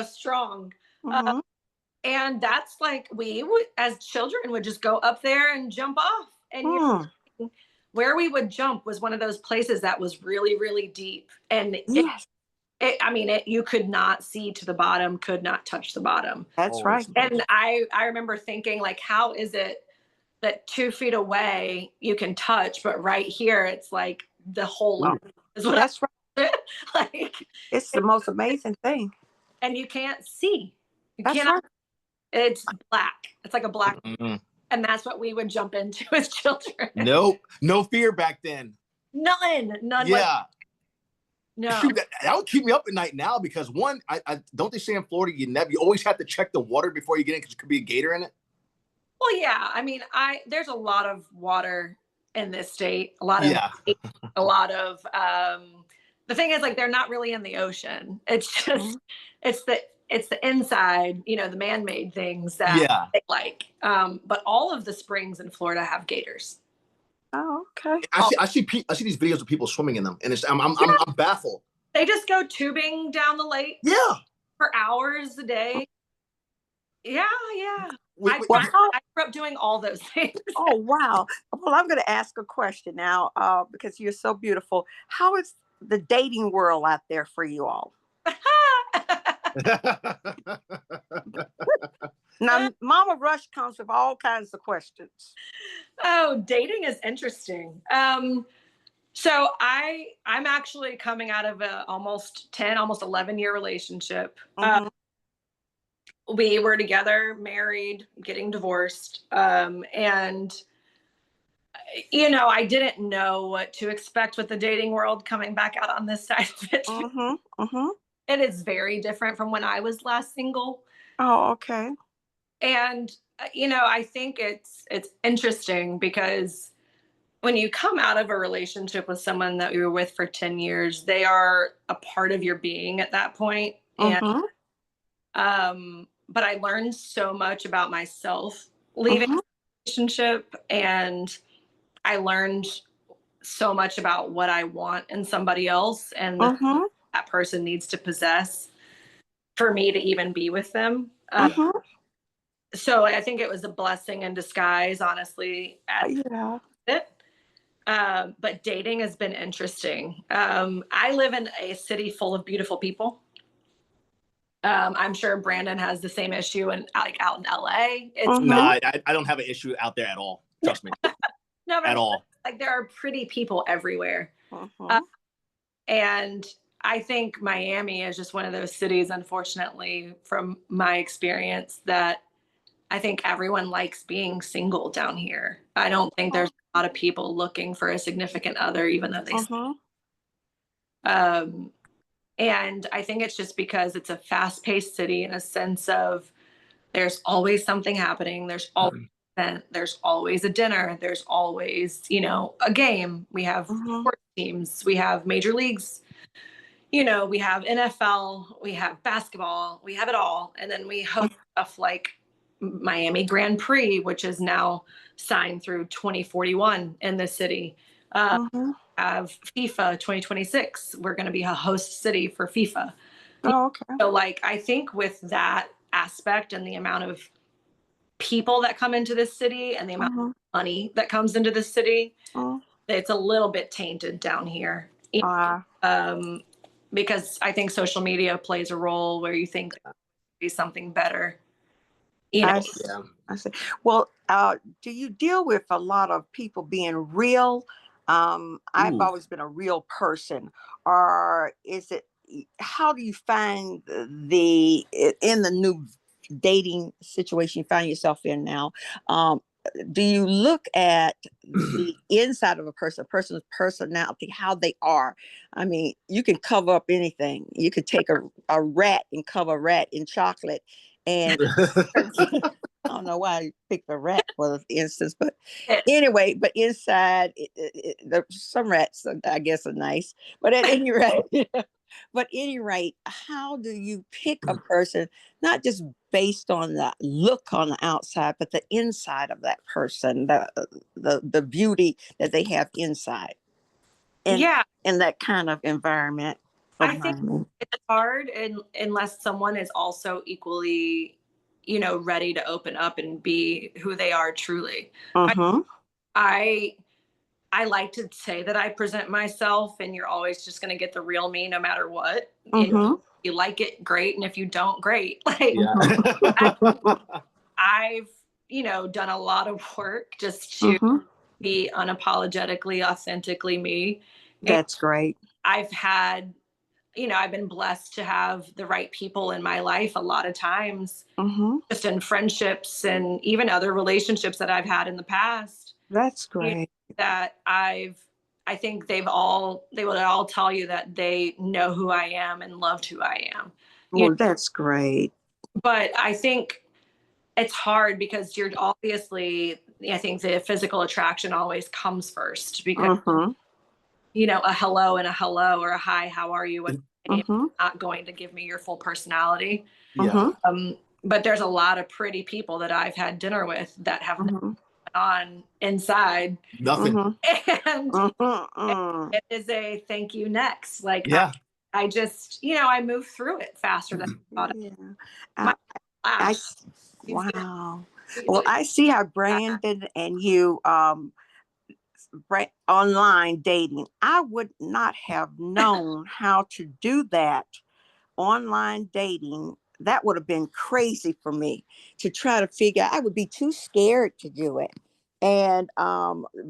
strong. And that's like, we would, as children, would just go up there and jump off. And where we would jump was one of those places that was really, really deep. And you could not see to the bottom, could not touch the bottom. That's right. And I remember thinking, like, how is it that 2 feet away you can touch, but right here it's like the whole. That's right. Like, it's the most amazing thing. And you can't see. That's right. It's black. It's like a black. And that's what we would jump into as children. Nope. No fear back then. None. Yeah. No. That would keep me up at night now because one, I don't they say in Florida you always have to check the water before you get in because there could be a gator in it. Well, yeah. I mean, there's a lot of water in this state. A lot of the thing is, like, they're not really in the ocean. It's just it's the inside, the man-made things that they like. But all of the springs in Florida have gators. Oh, okay. I see these videos of people swimming in them, and I'm baffled. They just go tubing down the lake. Yeah. For hours a day. Yeah. I grew up doing all those things. Oh wow. Well, I'm going to ask a question now because you're so beautiful. How is the dating world out there for you all? Now, Mama Rush comes with all kinds of questions. Oh, dating is interesting. So I'm actually coming out of a almost 11-year relationship. We were together, married, getting divorced. And I didn't know what to expect with the dating world coming back out on this side of it. It is very different from when I was last single. Oh, okay. And I think it's interesting because when you come out of a relationship with someone that you were with for 10 years, they are a part of your being at that point. And but I learned so much about myself leaving the relationship, and I learned so much about what I want in somebody else and that person needs to possess for me to even be with them. So I think it was a blessing in disguise, honestly. But dating has been interesting. I live in a city full of beautiful people. I'm sure Brandon has the same issue out in LA. No, I don't have an issue out there at all. Trust me. No, at all. Like there are pretty people everywhere. And I think Miami is just one of those cities, unfortunately, from my experience, that I think everyone likes being single down here. I don't think there's a lot of people looking for a significant other, even though they and I think it's just because it's a fast-paced city in a sense of there's always something happening. There's always an event. There's always a dinner. There's always, a game. We have sports teams. We have major leagues. We have NFL. We have basketball. We have it all. And then we host stuff like Miami Grand Prix, which is now signed through 2041 in the city. Have FIFA 2026. We're going to be a host city for FIFA. So I think with that aspect and the amount of people that come into this city and the amount of money that comes into the city, it's a little bit tainted down here. Because I think social media plays a role where you think there could be something better. I see. Well, do you deal with a lot of people being real? I've always been a real person. Or is it, how do you find in the new dating situation you find yourself in now? Do you look at the inside of a person's personality, how they are? I mean, you can cover up anything. You could take a rat and cover a rat in chocolate. And I don't know why I picked a rat for the instance, but anyway, but inside, some rats, I guess, are nice. But at any rate, how do you pick a person, not just based on the look on the outside, but the inside of that person, the beauty that they have inside, in that kind of environment? I think it's hard unless someone is also equally, ready to open up and be who they are truly. I like to say that I present myself, and you're always just going to get the real me no matter what. If you like it, great. And if you don't, great. I've, done a lot of work just to be unapologetically, authentically me. That's great. I've had, I've been blessed to have the right people in my life a lot of times, just in friendships and even other relationships that I've had in the past. That's great. That I think they would all tell you that they know who I am and loved who I am. Well, that's great. But I think it's hard because you're obviously, I think the physical attraction always comes first because, a hello and a hello or a hi, how are you? Not going to give me your full personality. But there's a lot of pretty people that I've had dinner with that have on inside nothing. And it is a thank you next. I just, I move through it faster than I thought. Wow. Well, I see how Brandon and you online dating. I would not have known how to do that. Online dating, that would have been crazy for me to try to figure out. I would be too scared to do it. And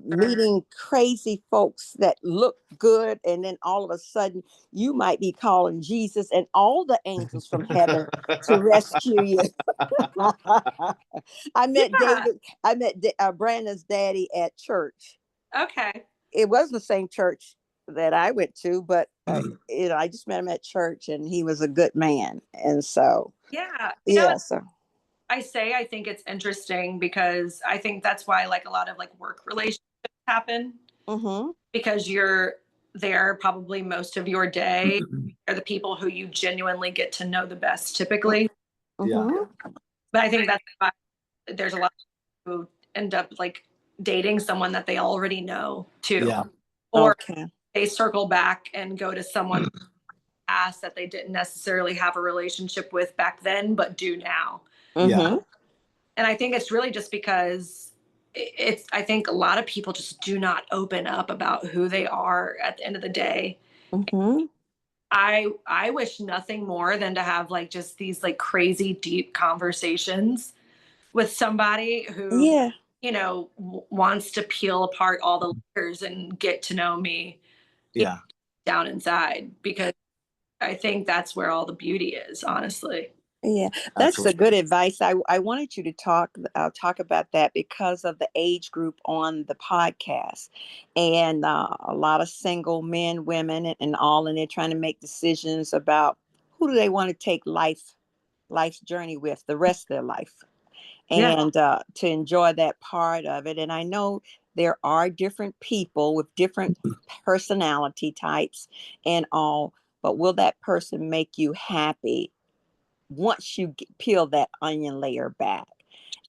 meeting crazy folks that look good, and then all of a sudden you might be calling Jesus and all the angels from heaven to rescue you. I met Brandon's daddy at church. Okay. It wasn't the same church that I went to, but I just met him at church, and he was a good man. And so, yeah, so I think it's interesting because I think that's why like a lot of like work relationships happen, because you're there probably most of your day. Are the people who you genuinely get to know the best typically. Yeah. But I think that's why there's a lot of who end up like dating someone that they already know too. Yeah. Or they circle back and go to someone past that they didn't necessarily have a relationship with back then, but do now. Yeah. And I think it's really just because I think a lot of people just do not open up about who they are at the end of the day. I wish nothing more than to have like just these like crazy deep conversations with somebody who, wants to peel apart all the layers and get to know me down inside, because I think that's where all the beauty is, honestly. Yeah, that's a good advice. I wanted you to talk about that because of the age group on the podcast, and a lot of single men, women, and all, and they're trying to make decisions about who do they want to take life's journey with the rest of their life, and to enjoy that part of it. And I know there are different people with different personality types and all, but will that person make you happy once you peel that onion layer back?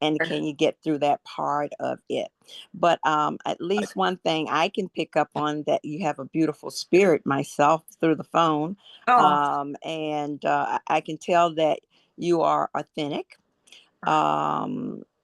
And can you get through that part of it? But at least one thing I can pick up on, that you have a beautiful spirit myself through the phone. And I can tell that you are authentic.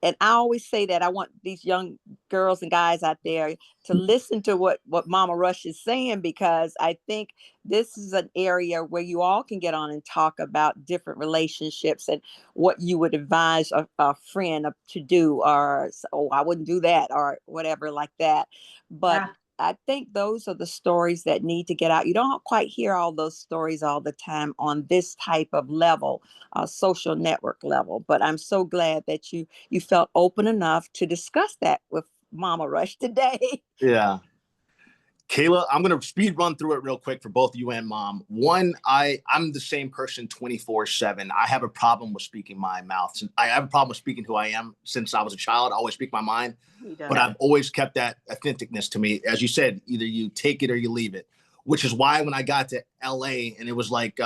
And I always say that I want these young girls and guys out there to listen to what Mama Rush is saying, because I think this is an area where you all can get on and talk about different relationships and what you would advise a friend to do, or I wouldn't do that, or whatever like that. But I think those are the stories that need to get out. You don't quite hear all those stories all the time on this type of level, social network level. But I'm so glad that you felt open enough to discuss that with Mama Rush today. Yeah. Kayla, I'm going to speed run through it real quick for both you and Mom. One, I'm the same person 24/7. I have a problem with speaking my mouth. I have a problem with speaking who I am since I was a child. I always speak my mind, but I've always kept that authenticness to me. As you said, either you take it or you leave it, which is why when I got to LA and it was like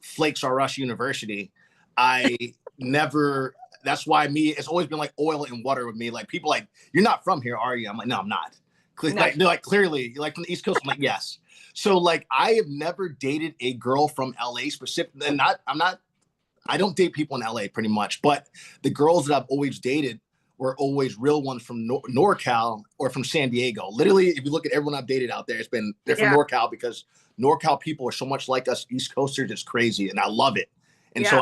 Flakes R Us University, I never, that's why it's always been like oil and water with me. Like people like, you're not from here, are you? I'm like, no, I'm not. Like, they're like, clearly, you're like from the East Coast. I'm like, yes. So like, I have never dated a girl from LA specifically. And I don't date people in LA pretty much, but the girls that I've always dated were always real ones from NorCal or from San Diego. Literally, if you look at everyone I've dated out there, they're from NorCal, because NorCal people are so much like us East Coasters. It's crazy. And I love it. And so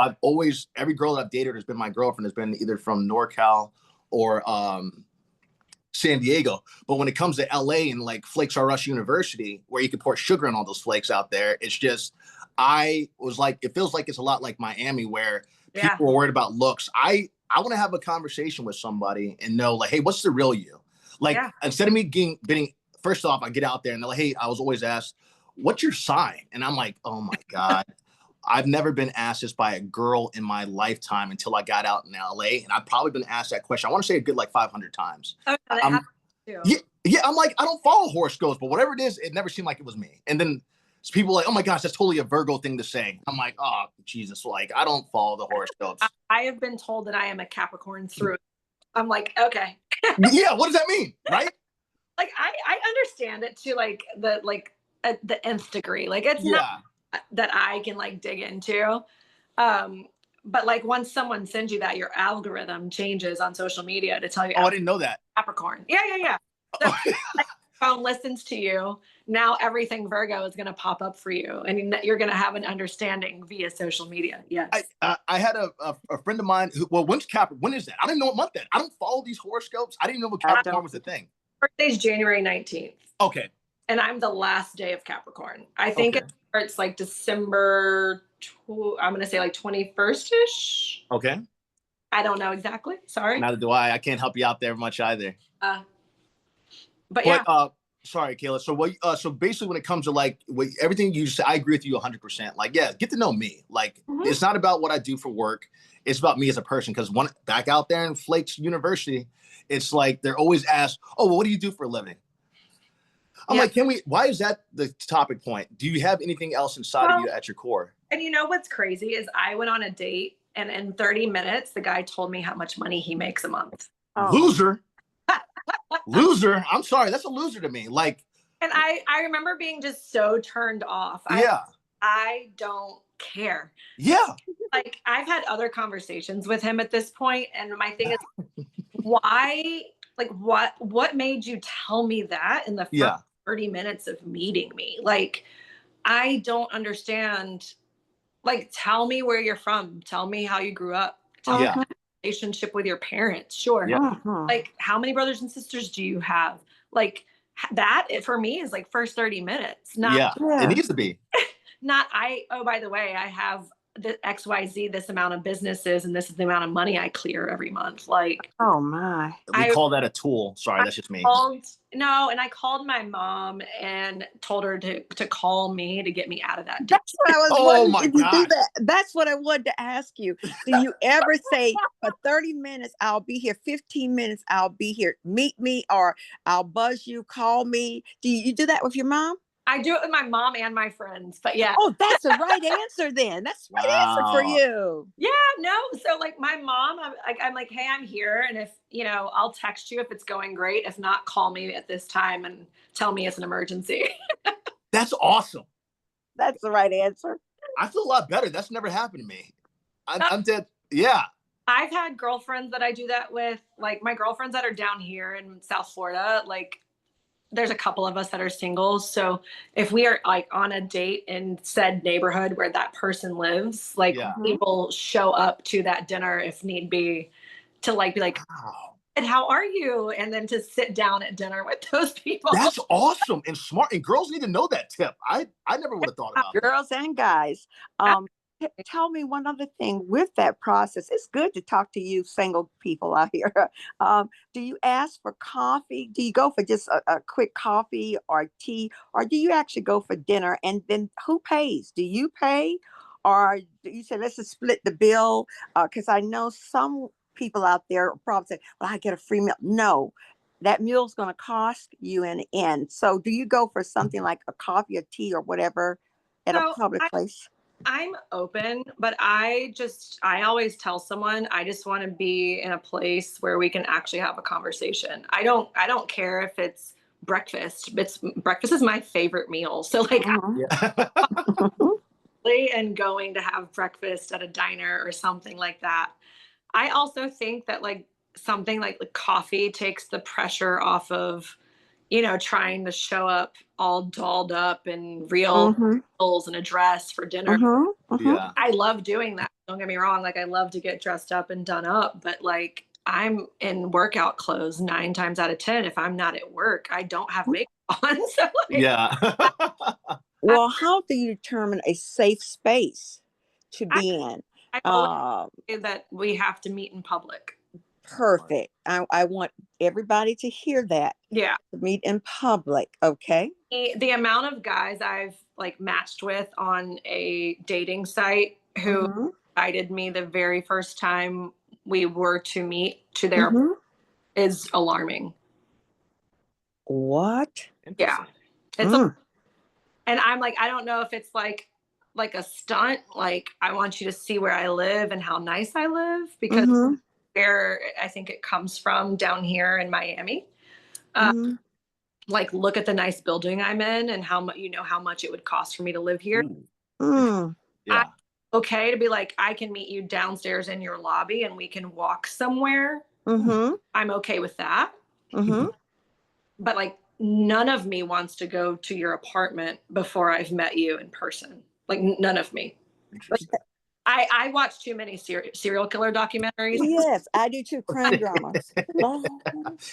every girl that I've dated has been my girlfriend, has been either from NorCal or, San Diego. But when it comes to LA and like Flakes R Us University, where you can pour sugar on all those flakes out there, it's just, I was like, it feels like it's a lot like Miami, where people are worried about looks. I want to have a conversation with somebody and know like, hey, what's the real you? Like, instead of me getting, first off, I get out there and they're like, hey, I was always asked, what's your sign? And I'm like, oh my God. I've never been asked this by a girl in my lifetime until I got out in LA. And I've probably been asked that question, I want to say a good like 500 times. I'm like, I don't follow horoscopes, but whatever it is, it never seemed like it was me. And then people are like, oh my gosh, that's totally a Virgo thing to say. I'm like, oh, Jesus, like, I don't follow the horoscopes. I have been told that I am a Capricorn through it. I'm like, okay. Yeah, what does that mean? Right? Like, I understand it to like the nth degree. Like, it's not that I can like dig into. But like once someone sends you that, your algorithm changes on social media to tell you. Oh, I didn't know that. Capricorn. Yeah. So phone listens to you. Now everything Virgo is going to pop up for you, and you're going to have an understanding via social media. Yes. I had a friend of mine who, well, when's Capricorn? When is that? I didn't know what month that. I don't follow these horoscopes. I didn't know what Capricorn was a thing. Birthday's January 19th. Okay. And I'm the last day of Capricorn. I think it starts like December, I'm going to say like 21st-ish. Okay. I don't know exactly. Sorry. Neither do I. I can't help you out there much either. But yeah. Sorry, Kayla. So what? So basically, when it comes to like everything you say, I agree with you 100%. Like, yeah, get to know me. Like, it's not about what I do for work. It's about me as a person. Because back out there in Flake's University, it's like they're always asked, "Oh, well, what do you do for a living?" I'm like, why is that the topic point? Do you have anything else inside of you at your core? And you know what's crazy is I went on a date, and in 30 minutes, the guy told me how much money he makes a month. Loser. Loser. I'm sorry. That's a loser to me. Like, and I remember being just so turned off. I don't care. Yeah. Like, I've had other conversations with him at this point, and my thing is, why? Like, what made you tell me that in the first 30 minutes of meeting me? Like, I don't understand. Like, tell me where you're from. Tell me how you grew up. Tell me your relationship with your parents. Sure. Like, how many brothers and sisters do you have? Like, that for me is like first 30 minutes. Not, it needs to be. Not, oh, by the way, I have the XYZ, this amount of businesses, and this is the amount of money I clear every month. Like, oh my. We call that a tool. Sorry, that's just me. And I called my mom and told her to call me to get me out of that. That's what I was wondering. Did you do that? That's what I wanted to ask you. Do you ever say for 30 minutes, I'll be here, 15 minutes, I'll be here, meet me, or I'll buzz you, call me? Do you do that with your mom? I do it with my mom and my friends, but yeah. Oh, that's the right answer then. That's the right answer for you. Yeah, no. So like my mom, I'm like, hey, I'm here. And if, I'll text you if it's going great. If not, call me at this time and tell me it's an emergency. That's awesome. That's the right answer. I feel a lot better. That's never happened to me. I'm dead. Yeah. I've had girlfriends that I do that with, like my girlfriends that are down here in South Florida, like there's a couple of us that are singles. So if we are like on a date in said neighborhood where that person lives, like we will show up to that dinner if need be to like be like, and how are you? And then to sit down at dinner with those people. That's awesome and smart. And girls need to know that tip. I never would have thought about it. Girls and guys. Tell me one other thing with that process. It's good to talk to you single people out here. Do you ask for coffee? Do you go for just a quick coffee or tea? Or do you actually go for dinner? And then who pays? Do you pay? Or do you say, let's just split the bill? Because I know some people out there probably say, well, I get a free meal. No, that meal's going to cost you in the end. So do you go for something like a coffee or tea or whatever at a public place? I'm open, but I always tell someone I just want to be in a place where we can actually have a conversation. I don't care if it's breakfast. Breakfast is my favorite meal. So like, and going to have breakfast at a diner or something like that. I also think that like something like coffee takes the pressure off of, trying to show up all dolled up and real clothes and a dress for dinner. Yeah. I love doing that. Don't get me wrong. Like I love to get dressed up and done up, but like I'm in workout clothes 9 times out of 10. If I'm not at work, I don't have makeup on. So well, how do you determine a safe space to be in? I always say that we have to meet in public. Perfect. I want everybody to hear that. Yeah. To meet in public. Okay. The amount of guys I've like matched with on a dating site who invited me the very first time we were to meet to their is alarming. What? Yeah. It's and I'm like, I don't know if it's like a stunt. Like I want you to see where I live and how nice I live because where I think it comes from down here in Miami. Like look at the nice building I'm in and how much it would cost for me to live here. Yeah. I'm okay to be like, I can meet you downstairs in your lobby and we can walk somewhere. I'm okay with that. but like none of me wants to go to your apartment before I've met you in person. Like none of me. Like, I watch too many serial killer documentaries. Yes, I do too. Crime dramas.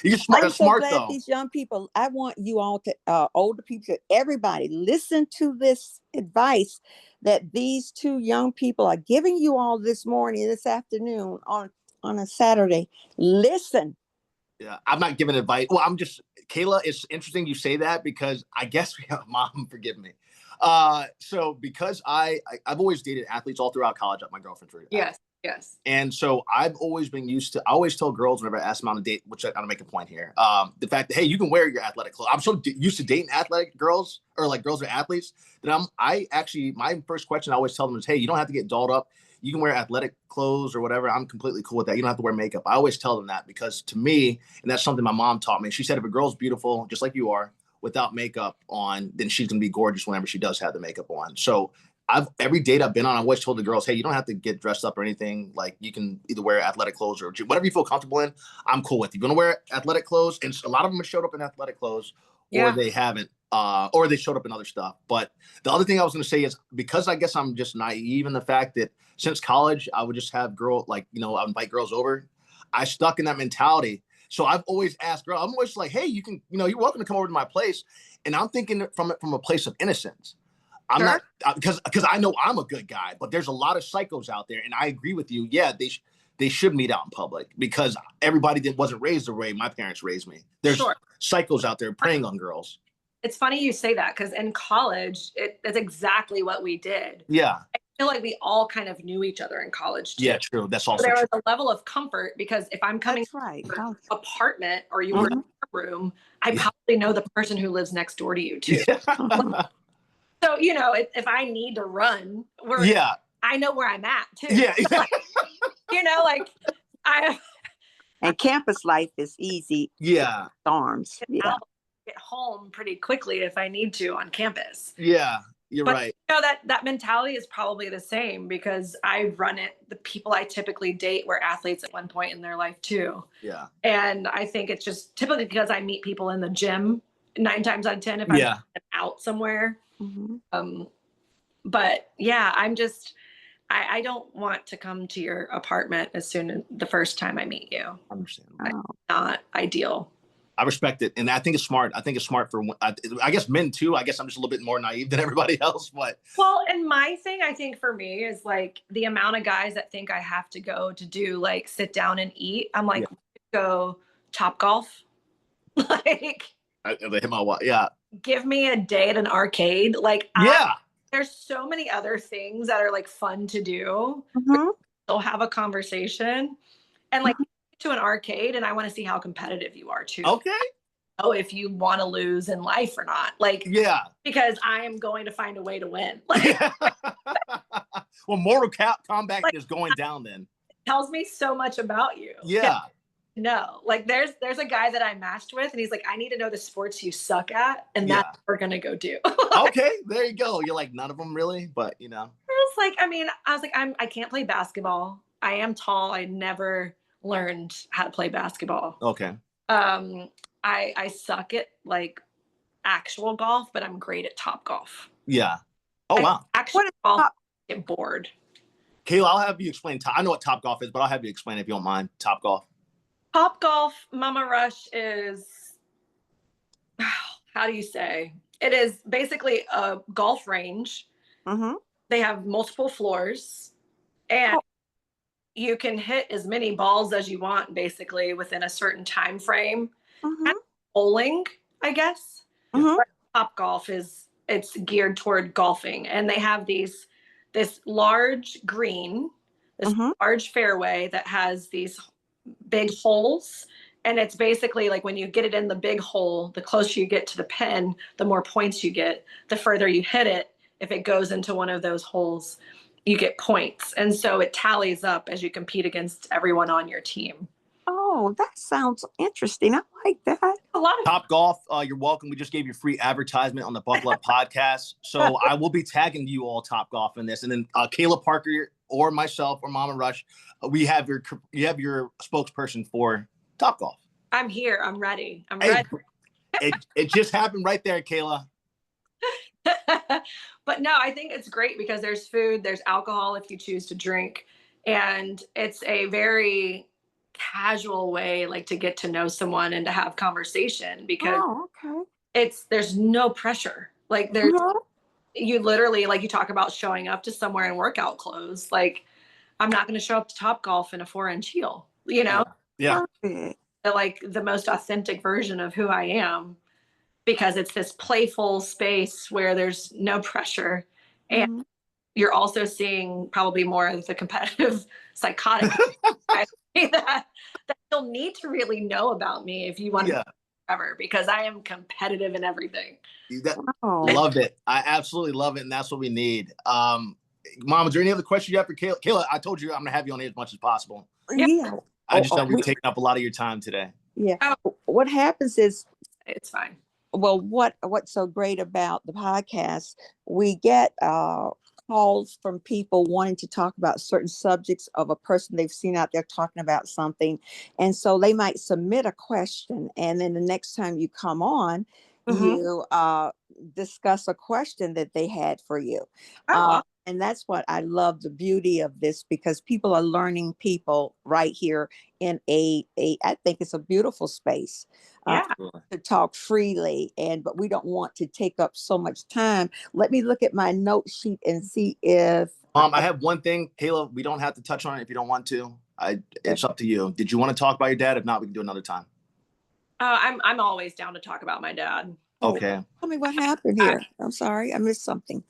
You're smart. I'm so smart glad though. these young people, I want you all to, older people, everybody, listen to this advice that these two young people are giving you all this morning, this afternoon on a Saturday. Listen. Yeah, I'm not giving advice. Well, Kayla, it's interesting you say that because I guess we have mom, forgive me. So because I've always dated athletes all throughout college. My girlfriend's really yes. And so I've always been used to, I always tell girls whenever I ask them on a date, which I gotta make a point here. The fact that, hey, you can wear your athletic clothes. I'm so used to dating athletic girls or like girls or athletes that my first question I always tell them is, hey, you don't have to get dolled up. You can wear athletic clothes or whatever. I'm completely cool with that. You don't have to wear makeup. I always tell them that because to me, and that's something my mom taught me. She said, if a girl's beautiful, just like you are, without makeup on, then she's gonna be gorgeous whenever she does have the makeup on. So every date I've been on, I always told the girls, hey, you don't have to get dressed up or anything. Like you can either wear athletic clothes or whatever you feel comfortable in. I'm cool with. You're gonna wear athletic clothes, and a lot of them have showed up in athletic clothes, or they haven't, or they showed up in other stuff. But the other thing I was gonna say is because I guess I'm just naive in the fact that since college I would just have I invite girls over. I stuck in that mentality. So I've always asked girls, I'm always like, hey, you're welcome to come over to my place. And I'm thinking from a place of innocence. I'm not because I know I'm a good guy, but there's a lot of psychos out there, and I agree with you. Yeah, they should meet out in public because everybody wasn't raised the way my parents raised me. There's psychos out there preying on girls. It's funny you say that because in college, that's exactly what we did. Yeah. I feel like we all kind of knew each other in college too. Yeah, true. That's also there true. was a level of comfort because if I'm coming to your apartment or you were in your room, I probably know the person who lives next door to you too. So, if I need to run, I know where I'm at too. Yeah. And campus life is easy. Yeah. Storms. Yeah. I'll get home pretty quickly if I need to on campus. Yeah. You're right. That mentality is probably the same because I run it. The people I typically date were athletes at one point in their life too. Yeah. And I think it's just typically because I meet people in the gym 9 times out of 10 if I'm out somewhere. But yeah, I don't want to come to your apartment the first time I meet you. I understand. Not ideal. I respect it. And I think it's smart. I think it's smart for, I guess men too. I guess I'm just a little bit more naive than everybody else, but. Well, and my thing, I think for me is like the amount of guys that think I have to go to do like sit down and eat. I'm like, go Top Golf. Like. Give me a day at an arcade. Like, there's so many other things that are like fun to do. They'll have a conversation and like to an arcade, and I want to see how competitive you are too. Okay. Oh, if you want to lose in life or not. Like, because I am going to find a way to win. Like, well, Mortal Kombat is going down then. It tells me so much about you. Yeah. No, like there's a guy that I matched with and he's like, I need to know the sports you suck at. And that's what we're going to go do. Okay. There you go. You're like, none of them really, but I was like, I can't play basketball. I am tall. I never learned how to play basketball. Okay. I suck at like actual golf, but I'm great at Top Golf. Yeah. Oh, wow. Actual golf, I get bored. Kayla, I'll have you explain. I know what Top Golf is, but I'll have you explain if you don't mind. Top Golf. Top Golf, Mama Rush is, how do you say? It is basically a golf range. They have multiple floors and you can hit as many balls as you want basically within a certain time frame. Kind of bowling, I guess. Top Golf it's geared toward golfing and they have this large green, large fairway that has these big holes, and it's basically like when you get it in the big hole, the closer you get to the pin, the more points you get. The further you hit it, if it goes into one of those holes, you get points, and so it tallies up as you compete against everyone on your team. Oh, that sounds interesting. I like that. A lot of Top Golf, you're welcome. We just gave you free advertisement on the Buckle Up podcast, so I will be tagging you all Top Golf in this, and then Kayla Parker or myself or Mama Rush, you have your spokesperson for Top Golf. I'm here. I'm ready. I'm ready. it just happened right there, Kayla. But no, I think it's great because there's food, there's alcohol if you choose to drink. And it's a very casual way like to get to know someone and to have conversation because okay. there's no pressure. Like you literally, like you talk about showing up to somewhere in workout clothes. Like I'm not going to show up to Topgolf in a 4-inch heel, you know? Yeah. Like the most authentic version of who I am, because it's this playful space where there's no pressure. And you're also seeing probably more of the competitive psychotic that you'll need to really know about me if you want to ever, because I am competitive in everything. Love it. I absolutely love it. And that's what we need. Mom, is there any other questions you have for Kayla? Kayla, I told you I'm going to have you on here as much as possible. Yeah. I just know we've taken up a lot of your time today. Yeah. What happens is, it's fine. Well, what's so great about the podcast, we get calls from people wanting to talk about certain subjects of a person they've seen out there talking about something. And so they might submit a question. And then the next time you come on, you discuss a question that they had for you. And that's what I love, the beauty of this, because people are learning people right here in I think it's a beautiful space to talk freely. But we don't want to take up so much time. Let me look at my note sheet and see if. I have one thing, Kayla, we don't have to touch on it if you don't want to. It's up to you. Did you want to talk about your dad? If not, we can do another time. I'm always down to talk about my dad. Okay. Tell me what happened here. I'm sorry, I missed something.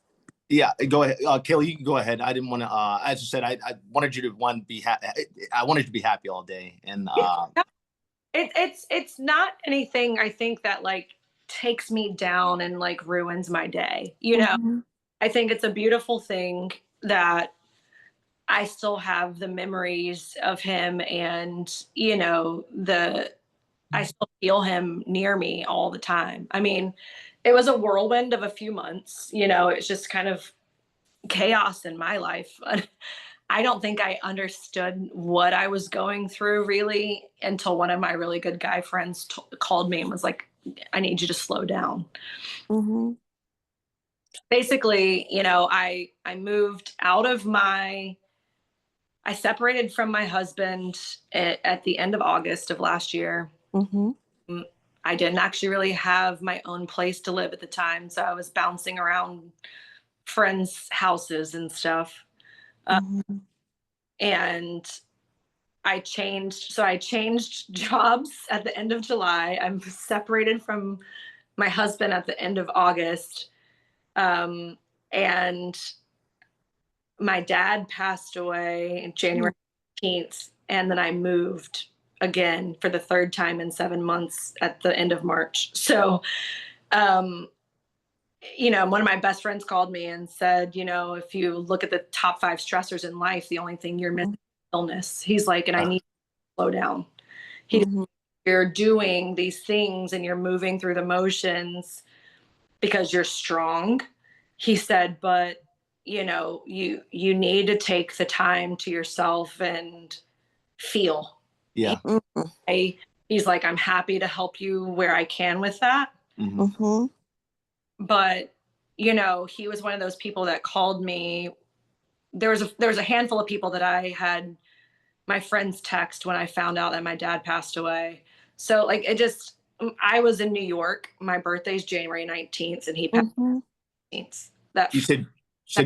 Yeah, go ahead, Kayla. You can go ahead. I didn't want to. As you said, I wanted you to be happy. I wanted you to be happy all day, and it's not anything I think that like takes me down and like ruins my day. You know, I think it's a beautiful thing that I still have the memories of him, and you know I still feel him near me all the time. I mean, it was a whirlwind of a few months. You know, it's just kind of chaos in my life. I don't think I understood what I was going through really until one of my really good guy friends called me and was like, I need you to slow down. Basically, you know, I moved out of I separated from my husband at the end of August of last year. I didn't actually really have my own place to live at the time. So I was bouncing around friends' houses and stuff. And I changed jobs at the end of July. I'm separated from my husband at the end of August. And my dad passed away in January 15th. And then I moved again for the third time in 7 months at the end of March. So, you know, one of my best friends called me and said, you know, if you look at the top 5 stressors in life, the only thing you're missing is illness. He's like, and I need to slow down. You're doing these things and you're moving through the motions because you're strong. He said, but you know, you need to take the time to yourself and feel. Yeah. He's like, I'm happy to help you where I can with that. But, you know, he was one of those people that called me. There was a handful of people that I had my friends text when I found out that my dad passed away. So like, I was in New York. My birthday's January 19th and he passed 18th. You said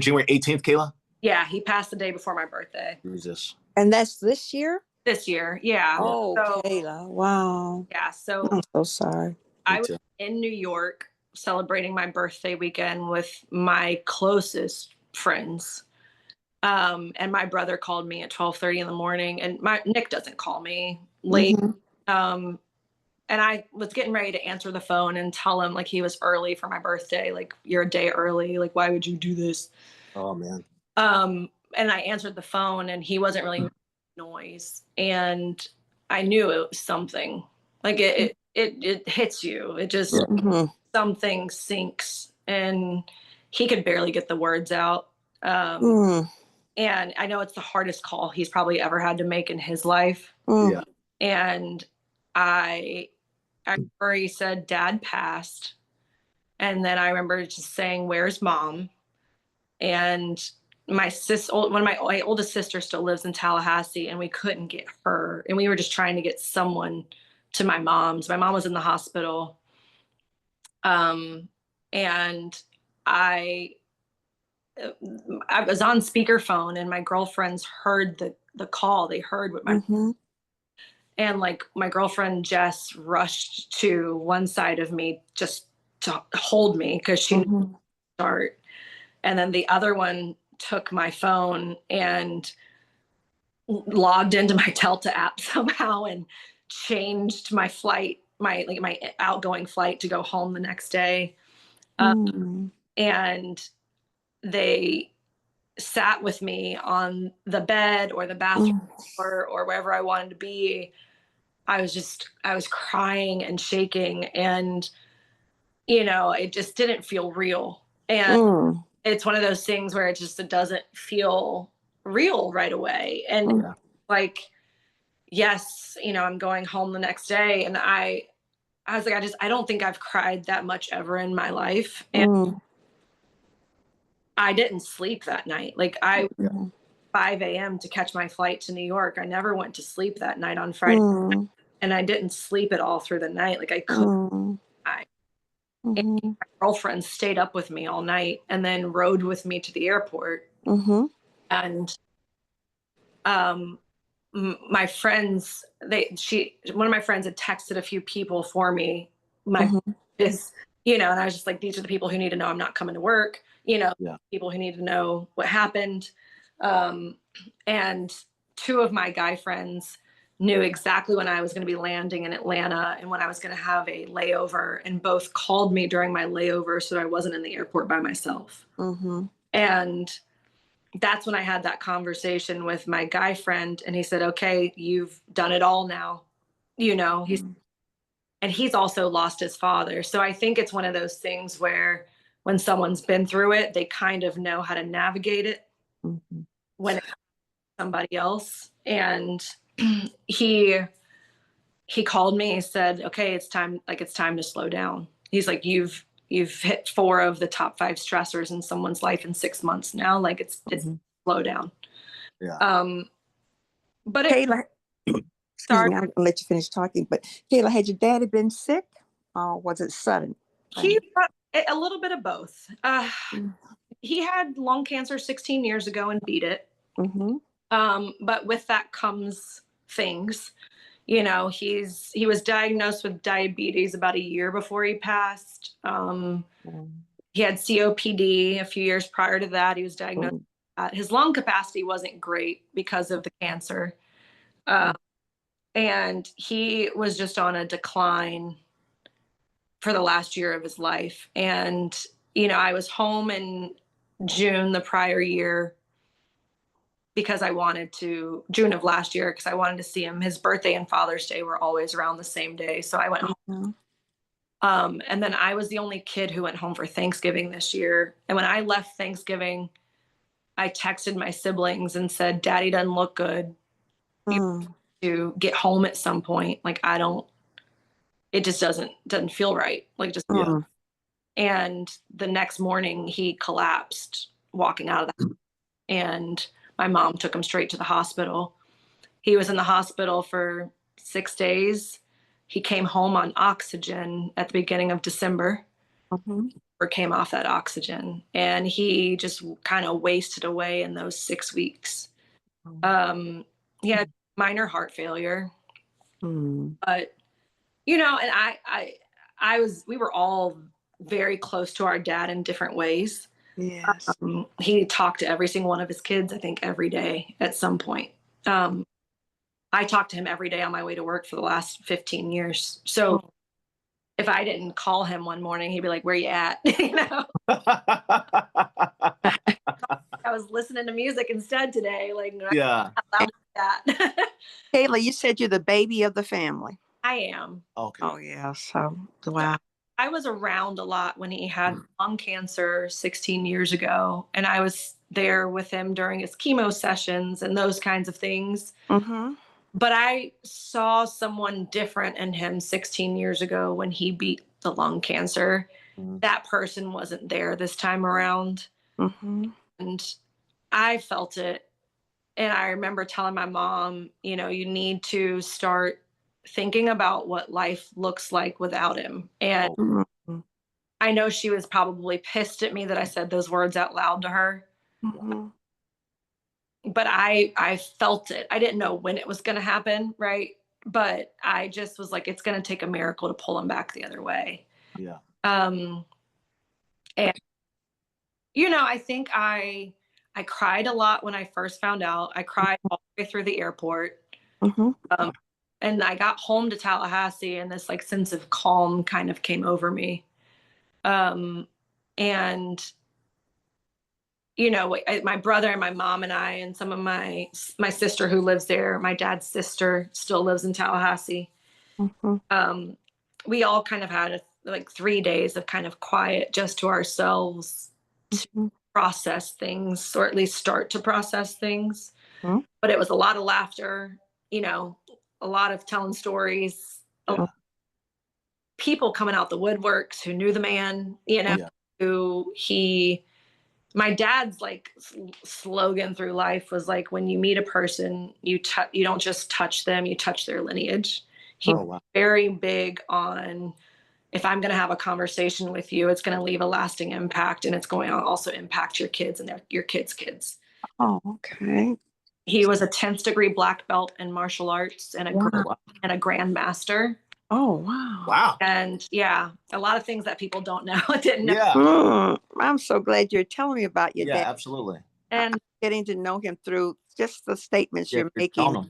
January 18th, Kayla? Yeah, he passed the day before my birthday. Jesus. And that's this year? This year, yeah. Oh, so, Kayla, wow. Yeah, so I'm so sorry. I was in New York celebrating my birthday weekend with my closest friends. And my brother called me at 12:30 in the morning, and Nick doesn't call me late. And I was getting ready to answer the phone and tell him like he was early for my birthday. Like, you're a day early. Like, why would you do this? Oh man. And I answered the phone and he wasn't really making noise. And I knew it was something. Like it hits you. It just something sinks, and he could barely get the words out. And I know it's the hardest call he's probably ever had to make in his life. Yeah. And I I remember he said, Dad passed. And then I remember just saying, where's Mom? And one of my oldest sister still lives in Tallahassee, and we couldn't get her. And we were just trying to get someone to my mom's. My mom was in the hospital. And I was on speakerphone, and my girlfriends heard the call. They heard what my and like my girlfriend Jess rushed to one side of me just to hold me because she knew start. And then the other one took my phone and logged into my Delta app somehow and changed my flight, my outgoing flight to go home the next day. And they sat with me on the bed or the bathroom or wherever I wanted to be. I was crying and shaking, and it just didn't feel real. And it's one of those things where it doesn't feel real right away. And like, yes, I'm going home the next day, and I was like, I don't think I've cried that much ever in my life. And I didn't sleep that night. Like 5 a.m. to catch my flight to New York. I never went to sleep that night on Friday. And I didn't sleep at all through the night. Like I couldn't. And my girlfriend stayed up with me all night and then rode with me to the airport. And my friends, one of my friends had texted a few people for me. And I was just like, these are the people who need to know I'm not coming to work. People who need to know what happened. And two of my guy friends knew exactly when I was going to be landing in Atlanta and when I was going to have a layover, and both called me during my layover so that I wasn't in the airport by myself. And that's when I had that conversation with my guy friend, and he said, okay, you've done it all now. And he's also lost his father. So I think it's one of those things where when someone's been through it, they kind of know how to navigate it when it's somebody else. And he called me, he said, okay, it's time to slow down. He's like, you've hit 4 of the top 5 stressors in someone's life in 6 months now. Like it's slow down. But Kayla, excuse me, I'll let you finish talking. But Kayla, had your daddy been sick, or was it sudden? A little bit of both. He had lung cancer 16 years ago and beat it. But with that comes things. He was diagnosed with diabetes about a year before he passed. He had COPD a few years prior to that. He was diagnosed with that. His lung capacity wasn't great because of the cancer. And he was just on a decline for the last year of his life. And, I was home in June the prior year because June of last year, because I wanted to see him. His birthday and Father's Day were always around the same day. So I went home. And then I was the only kid who went home for Thanksgiving this year. And when I left Thanksgiving, I texted my siblings and said, Daddy doesn't look good. You to get home at some point. Like it just doesn't feel right. Like just, and the next morning he collapsed walking out of the house, and my mom took him straight to the hospital. He was in the hospital for 6 days. He came home on oxygen at the beginning of December, or came off that oxygen, and he just kind of wasted away in those 6 weeks. He had minor heart failure, but and we were all very close to our dad in different ways. Yes. He talked to every single one of his kids, I think, every day at some point. I talked to him every day on my way to work for the last 15 years. So if I didn't call him one morning, he'd be like, where you at? I was listening to music instead today. Like, yeah. That. Kayla, you said you're the baby of the family. I am. Okay. Oh, yeah. So, wow. I was around a lot when he had lung cancer 16 years ago, and I was there with him during his chemo sessions and those kinds of things. But I saw someone different in him 16 years ago when he beat the lung cancer. That person wasn't there this time around. And I felt it. And I remember telling my mom, you know, you need to start thinking about what life looks like without him. And I know she was probably pissed at me that I said those words out loud to her. But I felt it. I didn't know when it was going to happen, right? But I just was like, it's going to take a miracle to pull him back the other way. Yeah. And you know, I think I cried a lot when I first found out. I cried all the way through the airport. And I got home to Tallahassee, and this like sense of calm kind of came over me. And you know, my brother and my mom and I and some of my sister who lives there, my dad's sister still lives in Tallahassee. We all kind of had like 3 days of kind of quiet just to ourselves to process things, or at least start to process things. But it was a lot of laughter, you know, a lot of telling stories, people coming out the woodworks who knew the man, you know, who my dad's like slogan through life was like, when you meet a person, you don't just touch them, you touch their lineage. He's very big on, if I'm going to have a conversation with you, it's going to leave a lasting impact, and it's going to also impact your kids and your kids' kids. He was a 10th degree black belt in martial arts and a grandmaster. Wow. And yeah, a lot of things that people don't know. Didn't know. I'm so glad you're telling me about your dad. Absolutely. And getting to know him through just the statements you're making.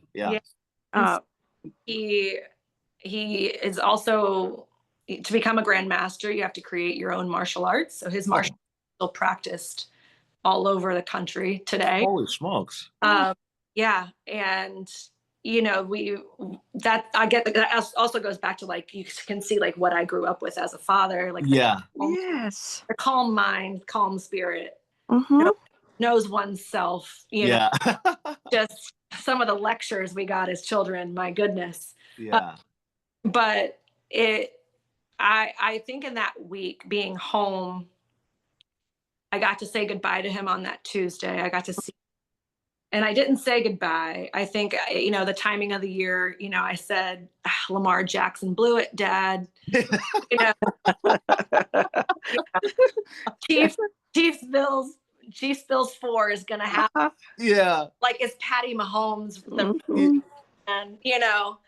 He is also, to become a grandmaster, you have to create your own martial arts. So his martial arts still practiced all over the country today. Holy smokes. Yeah. And you know, that also goes back to like, you can see like what I grew up with as a father, like the calm mind, calm spirit, knows oneself, you know, just some of the lectures we got as children, my goodness. But I think in that week being home, I got to say goodbye to him on that Tuesday. I got to see, and I didn't say goodbye. I think, you know, the timing of the year, you know, I said, Lamar Jackson blew it, Dad. You know, Chiefs Bills 4 is going to happen. Like, it's Patty Mahomes. And, you know.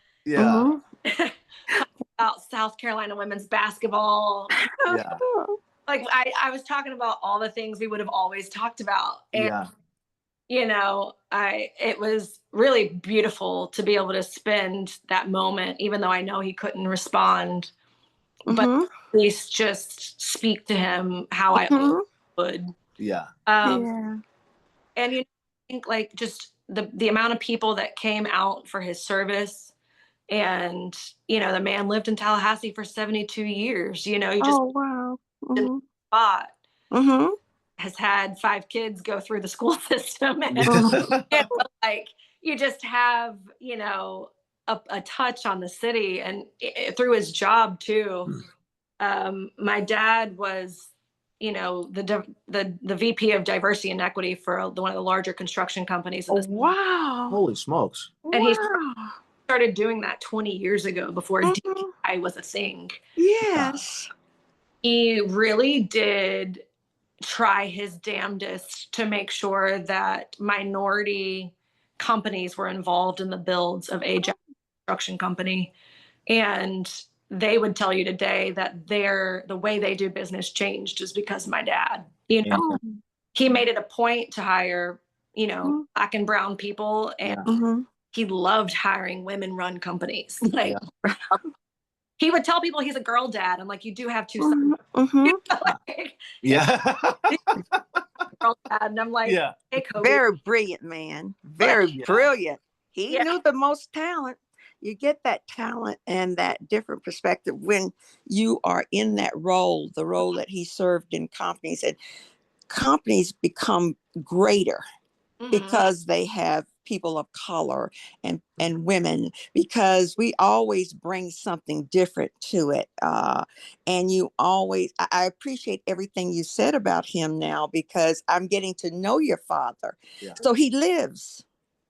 About South Carolina women's basketball. Like, I was talking about all the things we would have always talked about. And you know, it was really beautiful to be able to spend that moment, even though I know he couldn't respond, but at least just speak to him how I would. And you know, I think like just the amount of people that came out for his service, and you know, the man lived in Tallahassee for 72 years. You know, you just in the spot. Has had 5 kids go through the school system, and you know, like you just have, you know, a touch on the city, and through his job too. My dad was, you know, the VP of diversity and equity for one of the larger construction companies. Holy smokes. And he started doing that 20 years ago, before DEI was a thing. He really did try his damnedest to make sure that minority companies were involved in the builds of a construction company. And they would tell you today that the way they do business changed is because of my dad. You know, he made it a point to hire, you know, black and brown people, and he loved hiring women-run companies. Like, he would tell people he's a girl dad. I'm like, you do have 2 sons. Like, girl dad. And I'm like, hey, Kobe. Very brilliant man. Very brilliant. He knew the most talent. You get that talent and that different perspective when you are in that role, the role that he served in companies, and companies become greater because they have people of color and women, because we always bring something different to it. And you always, I appreciate everything you said about him now, because I'm getting to know your father. Yeah. So he lives.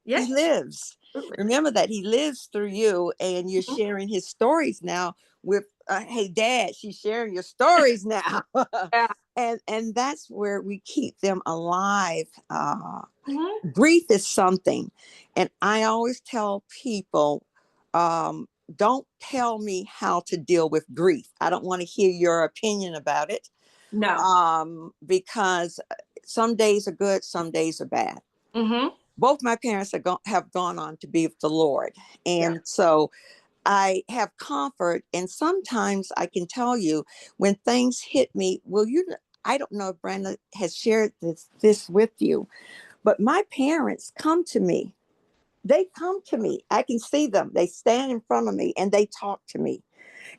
Yes. He lives. Absolutely. Remember that he lives through you, and you're sharing his stories now with, hey, Dad, she's sharing your stories now. Yeah. And that's where we keep them alive. Mm-hmm. Grief is something, and I always tell people, don't tell me how to deal with grief. I don't want to hear your opinion about it. No. Because some days are good, some days are bad. Mm-hmm. Both my parents have gone on to be with the Lord, and Yeah. so I have comfort. And sometimes I can tell you when things hit me. Well, I don't know if Brenda has shared this with you, but my parents come to me. They come to me. I can see them. They stand in front of me and they talk to me.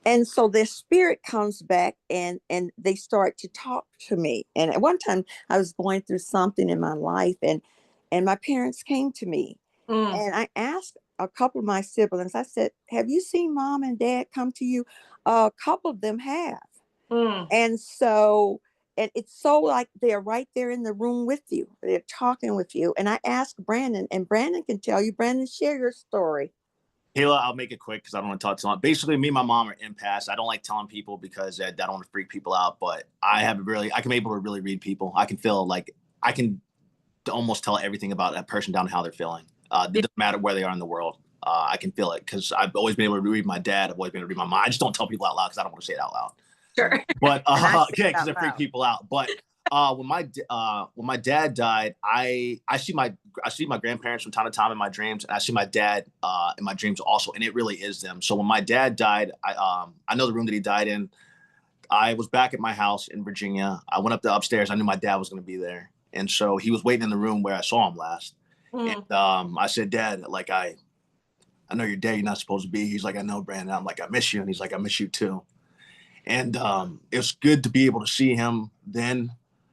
And so their spirit comes back, and they start to talk to me. And at one time I was going through something in my life, and my parents came to me. Mm. And I asked a couple of my siblings, I said, have you seen Mom and Dad come to you? A couple of them have. Mm. And so, and it's so like they're right there in the room with you. They're talking with you. And I asked Brandon, and Brandon can tell you. Brandon, share your story. Kayla, I'll make it quick because I don't want to talk too long. Basically, me and my mom are impasse. I don't like telling people because I don't want to freak people out, but I can be able to really read people. I can feel like I can almost tell everything about that person down to how they're feeling. It doesn't matter where they are in the world. I can feel it because I've always been able to read my dad. I've always been able to read my mom. I just don't tell people out loud because I don't want to say it out loud. Sure. But And yeah, because it freak people out. But when my dad died, I see my grandparents from time to time in my dreams, and I see my dad in my dreams also, and it really is them. So when my dad died, I know the room that he died in. I was back at my house in Virginia. I went up the upstairs. I knew my dad was going to be there, and so he was waiting in the room where I saw him last. Mm. And I said, Dad, like I know you're dead. You're not supposed to be. He's like, I know, Brandon. I'm like, I miss you, and he's like, I miss you too. And it was good to be able to see him then.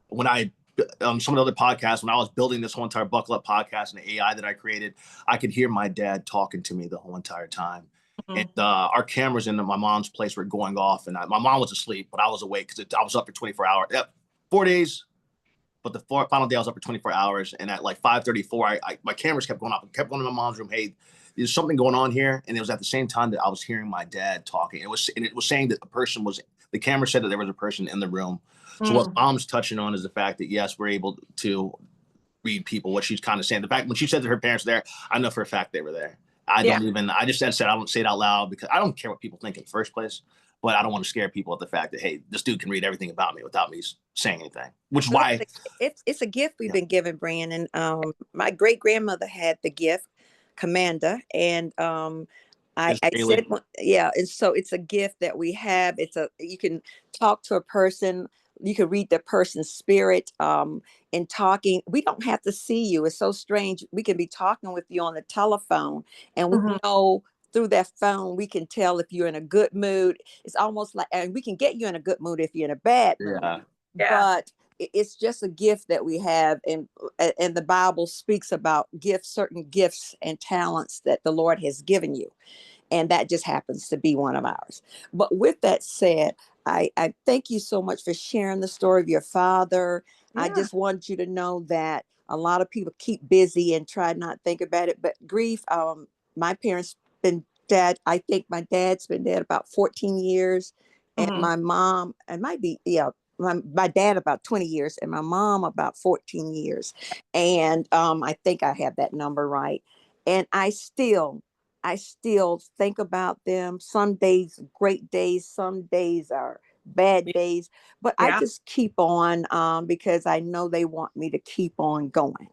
When I some of the other podcasts, when I was building this whole entire Buckle Up podcast and the AI that I created, I could hear my dad talking to me the whole entire time. Mm. And our cameras in my mom's place were going off, and my mom was asleep, but I was awake because I was up for 24 hours. Yep, 4 days. But the final day I was up for 24 hours, and at like 5:34, my cameras kept going off. I kept going to my mom's room. Hey, there's something going on here, and it was at the same time that I was hearing my dad talking. It was saying that the camera said that there was a person in the room. So what mom's touching on is the fact that yes, we're able to read people. What she's kind of saying, the fact when she said that her parents were there, I know for a fact they were there. I just said I don't say it out loud because I don't care what people think in the first place. But I don't want to scare people at the fact that, hey, this dude can read everything about me without me saying anything, which is why it's a gift we've been given, Brandon. My great grandmother had the gift, Commander, and I said, yeah, and so it's a gift that we have. You can talk to a person, you can read the person's spirit. In talking, we don't have to see you. It's so strange. We can be talking with you on the telephone, and we know through that phone we can tell if you're in a good mood. It's almost like, and we can get you in a good mood if you're in a bad mood. But it's just a gift that we have, and the Bible speaks about certain gifts and talents that the Lord has given you, and that just happens to be one of ours. But with that said, I thank you so much for sharing the story of your father. I just want you to know that a lot of people keep busy and try not to think about it, but grief, my parents been dead. I think my dad's been dead about 14 years, and my mom, it might be, my dad about 20 years, and my mom about 14 years. And I think I have that number right. And I still think about them. Some days great days, some days are bad days, but I just keep on, because I know they want me to keep on going.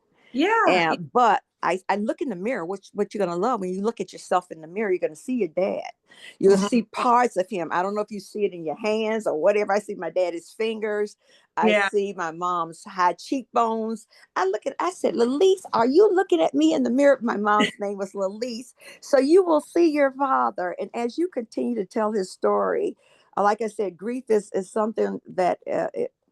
But I look in the mirror. What you're gonna love when you look at yourself in the mirror, you're gonna see your dad. You'll see parts of him. I don't know if you see it in your hands or whatever. I see my daddy's fingers. I see my mom's high cheekbones. I said, Lelise, are you looking at me in the mirror? My mom's name was Lelise. So you will see your father. And as you continue to tell his story, like I said, grief is something that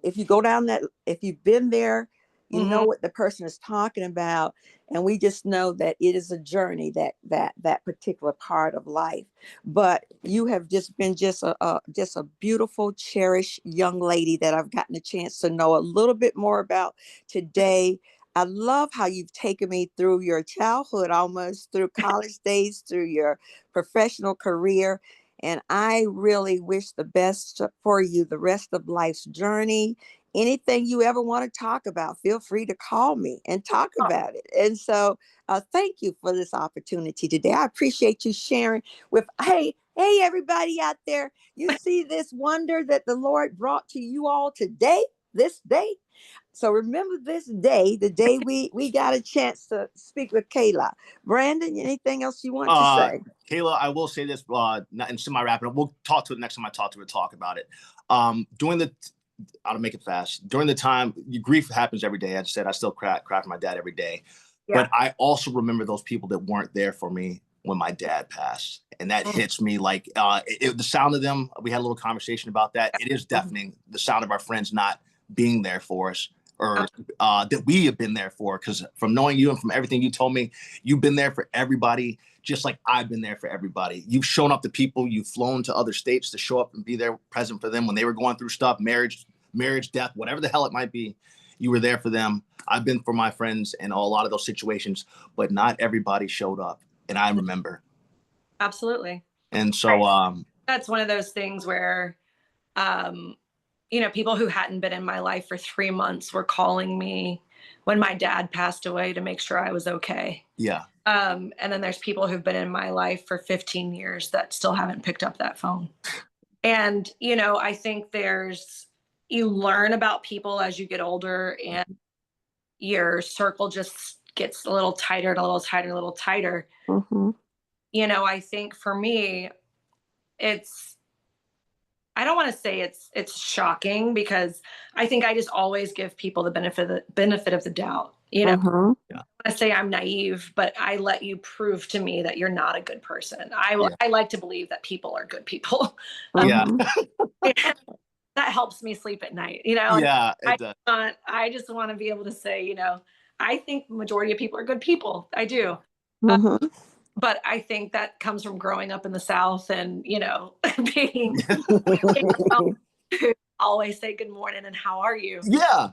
if you go down that, if you've been there, You know what the person is talking about, and we just know that it is a journey, that particular part of life. But you have just been just a beautiful, cherished young lady that I've gotten a chance to know a little bit more about today. I love how you've taken me through your childhood, almost through college days, through your professional career. And I really wish the best for you the rest of life's journey. Anything you ever want to talk about, feel free to call me and talk about it. And so thank you for this opportunity today. I appreciate you sharing with, hey, everybody out there, you see this wonder that the Lord brought to you all today, this day. So remember this day, the day we got a chance to speak with Kayla. Brandon, anything else you want to say? Kayla, I will say this, not in semi-wrapping up. We'll talk to it next time I talk to her, talk about it. I'll make it fast. During the time, grief happens every day. As I said, I still cry for my dad every day. Yeah. But I also remember those people that weren't there for me when my dad passed. And that hits me like the sound of them. We had a little conversation about that. It is deafening, the sound of our friends not being there for us, or that we have been there for. Because from knowing you and from everything you told me, you've been there for everybody, just like I've been there for everybody. You've shown up to people, you've flown to other states to show up and be there present for them when they were going through stuff, marriage, death, whatever the hell it might be. You were there for them. I've been for my friends in a lot of those situations, but not everybody showed up. And I remember. Absolutely. And so that's one of those things where, people who hadn't been in my life for 3 months were calling me when my dad passed away to make sure I was okay. Yeah. And then there's people who've been in my life for 15 years that still haven't picked up that phone. And, I think you learn about people as you get older, and your circle just gets a little tighter and a little tighter, and a little tighter. Mm-hmm. I think for me, I don't want to say it's shocking, because I think I just always give people the benefit of the doubt. Mm-hmm. Yeah. I say I'm naive, but I let you prove to me that you're not a good person. I like to believe that people are good people. Yeah. That helps me sleep at night. Yeah. I just want to be able to say, I think the majority of people are good people. I do. Mm-hmm. But I think that comes from growing up in the South and, being always say good morning and how are you? Yeah.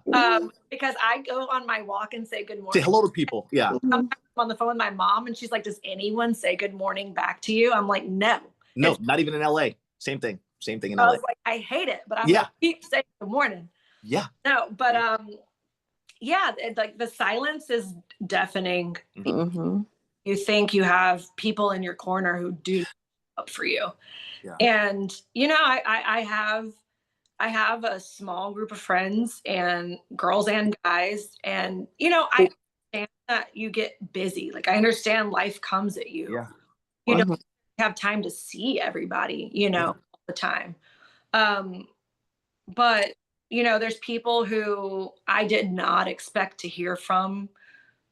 Because I go on my walk and say good morning. Say hello to people. Yeah. Sometimes I'm on the phone with my mom and she's like, does anyone say good morning back to you? I'm like, no. No, not even in LA. Same thing in LA. I was like, I hate it, but I'm like, keep saying good morning. Yeah. No, but like the silence is deafening. Mm-hmm. You think you have people in your corner who do up for you. Yeah. And, I have a small group of friends, and girls and guys. And, I understand that you get busy. Like, I understand life comes at you. Yeah. You don't have time to see everybody, all the time. But, there's people who I did not expect to hear from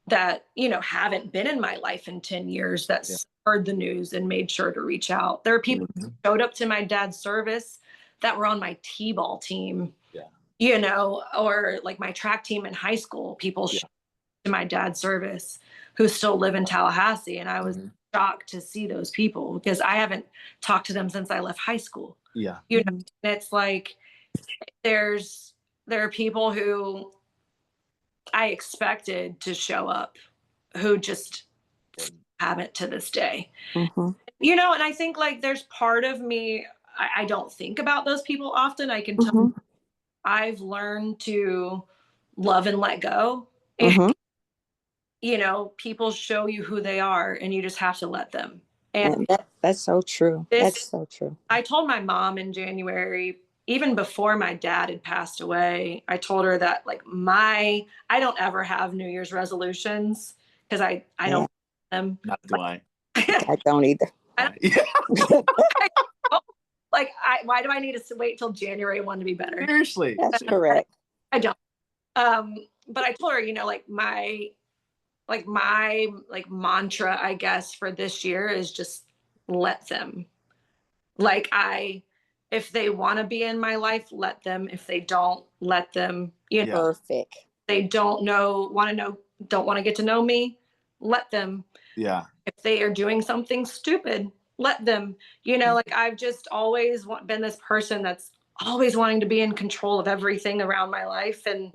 that, haven't been in my life in 10 years that heard the news and made sure to reach out. There are people who showed up to my dad's service that were on my t-ball team, or like my track team in high school. People showed up to my dad's service who still live in Tallahassee. And I was shocked to see those people, because I haven't talked to them since I left high school. Yeah. And it's like, there are people who I expected to show up who just haven't to this day. Mm-hmm. And I think, like, there's part of me, I don't think about those people often. I can tell I've learned to love and let go. And, people show you who they are, and you just have to let them. And that's so true. That's so true. I told my mom in January, even before my dad had passed away, I told her that, like, I don't ever have New Year's resolutions, because I don't them. Not do I. I don't either. Why do I need to wait till January 1 to be better? Seriously. That's correct. I don't. But I told her, my mantra, I guess, for this year is just let them. If they want to be in my life, let them. If they don't, let them. Perfect. they don't want to get to know me, let them. Yeah. If they are doing something stupid, let them. Like I've just always been this person that's always wanting to be in control of everything around my life. And,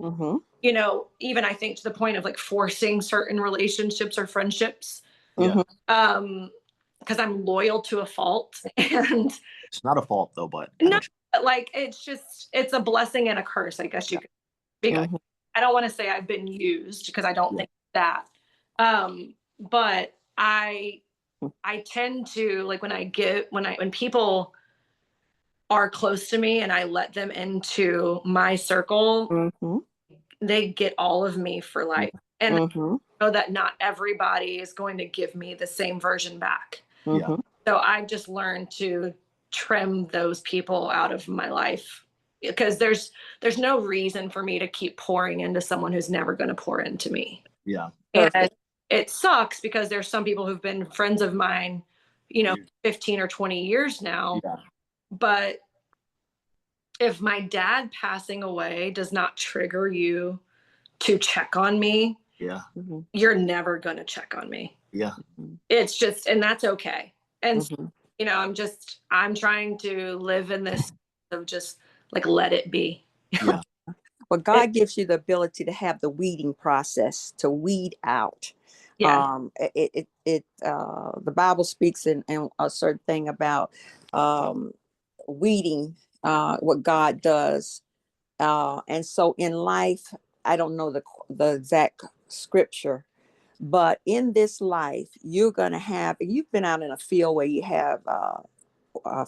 even I think to the point of like forcing certain relationships or friendships. Yeah. Because I'm loyal to a fault. And it's not a fault though, but like it's a blessing and a curse, I guess you could. Because I don't want to say I've been used, because I don't think that. But I tend to, like, when people are close to me and I let them into my circle, they get all of me for life. And I know that not everybody is going to give me the same version back. Yeah. So I've just learned to trim those people out of my life, because there's no reason for me to keep pouring into someone who's never going to pour into me. Yeah. And it sucks, because there's some people who've been friends of mine, 15 or 20 years now. Yeah. But if my dad passing away does not trigger you to check on me, you're never going to check on me. Yeah. It's just, and that's okay. And I'm trying to live in this of just like, let it be. Yeah. Well, God gives you the ability to have the weeding process, to weed out. Yeah. The Bible speaks in a certain thing about weeding, what God does. And so in life, I don't know the exact scripture, but in this life, you've been out in a field where you have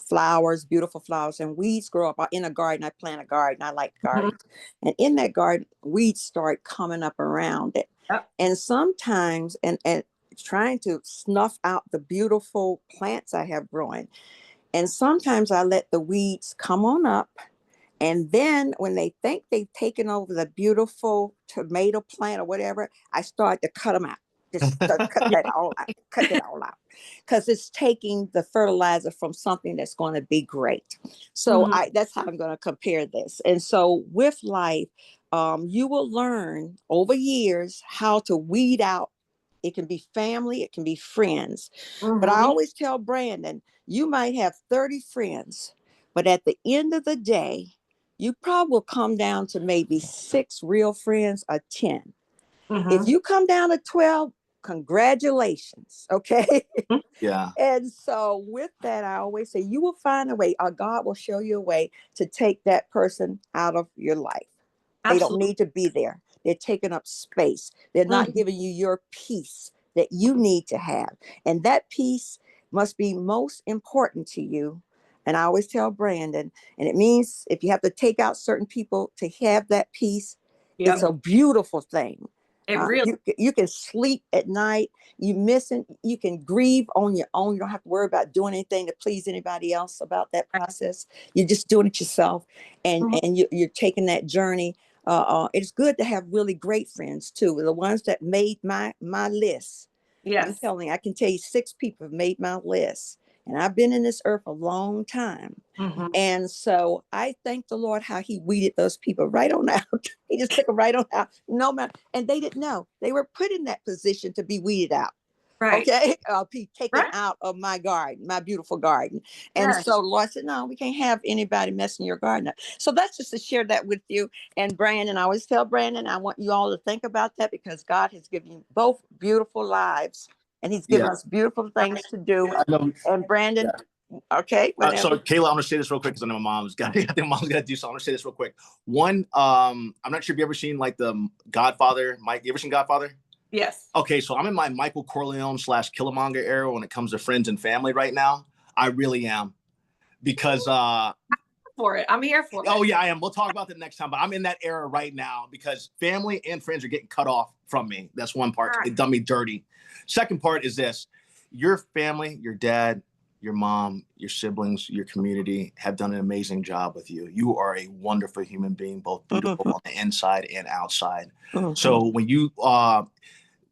flowers, beautiful flowers, and weeds grow up. In a garden, I plant a garden. I like gardens. And in that garden, weeds start coming up around it. Yep. And sometimes, and trying to snuff out the beautiful plants I have growing. And sometimes I let the weeds come on up. And then when they think they've taken over the beautiful tomato plant or whatever, I start to cut them out. Just cut that all out. Cut it all out. Because it's taking the fertilizer from something that's going to be great. So that's how I'm going to compare this. And so with life, you will learn over years how to weed out. It can be family, it can be friends. But I always tell Brandon, you might have 30 friends, but at the end of the day, you probably will come down to maybe 6 real friends or 10. If you come down to 12, congratulations. Okay. Yeah. And so with that, I always say you will find a way, or God will show you a way to take that person out of your life. They don't need to be there. They're taking up space. They're not giving you your peace that you need to have. And that peace must be most important to you. And I always tell Brandon, and it means if you have to take out certain people to have that peace, it's a beautiful thing. It really, you can sleep at night. You can grieve on your own. You don't have to worry about doing anything to please anybody else about that process. You're just doing it yourself, and you're taking that journey. It's good to have really great friends too. The ones that made my list. yes. I'm telling you, I can tell you 6 people have made my list. And I've been in this earth a long time. And so I thank the Lord how he weeded those people right on out. He just took them right on out. No matter, and they didn't know. They were put in that position to be weeded out. Right. Okay. Be taken out of my garden, my beautiful garden. And so the Lord said, no, we can't have anybody messing your garden up. So that's just to share that with you. And Brandon, I always tell Brandon, I want you all to think about that, because God has given you both beautiful lives. And he's given us beautiful things to do. And Brandon, okay. So Kayla, I'm gonna say this real quick because I know my mom's got. I think mom's gonna do so. I'm gonna say this real quick. One, I'm not sure if you ever seen like the Godfather. Mike, you ever seen Godfather? Yes. Okay, so I'm in my Michael Corleone / Killmonger era when it comes to friends and family right now. I really am, because for it. I'm here for it. Oh yeah, I am. We'll talk about that next time. But I'm in that era right now because family and friends are getting cut off from me. That's one part. It done me dirty. Second part is this: your family, your dad, your mom, your siblings, your community have done an amazing job with you. You are a wonderful human being, both beautiful on the inside and outside. So when you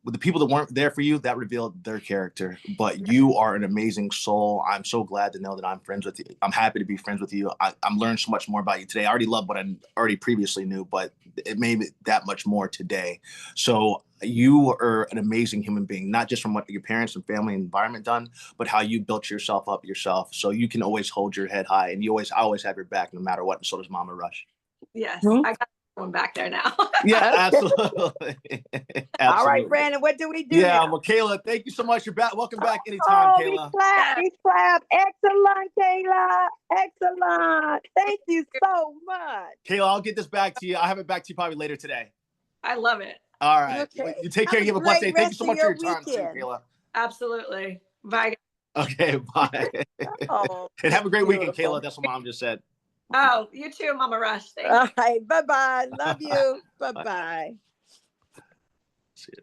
with the people that weren't there for you, that revealed their character. But you are an amazing soul. I'm so glad to know that I'm friends with you. I'm happy to be friends with you. I'm learning so much more about you today. I already love what I already previously knew, but it made it that much more today. So you are an amazing human being, not just from what your parents and family and environment done, but how you built yourself up yourself. So you can always hold your head high, and I always have your back no matter what. And so does Mama Rush. Yes, Hmm? I got one back there now. Yeah, Okay. absolutely. All right, Absolutely. Brandon, what do we do Yeah, now? well, Kayla, thank you so much. You're back. Welcome back anytime, Oh, Kayla. Yes. we clap. Excellent, Kayla. Excellent. Thank you so much. Kayla, I'll get this back to you. I'll have it back to you probably later today. I love it. All right. Okay. You take Have care. a You have a blessed day. great Thank you rest so of much for your your time too, weekend. Kayla. Absolutely. Bye. Okay, bye. Oh, And have a great weekend, beautiful. Kayla. That's what Mom just said. Oh, you too, Mama Rush. Thank you. All right. Bye-bye. Love you. Bye-bye. See you.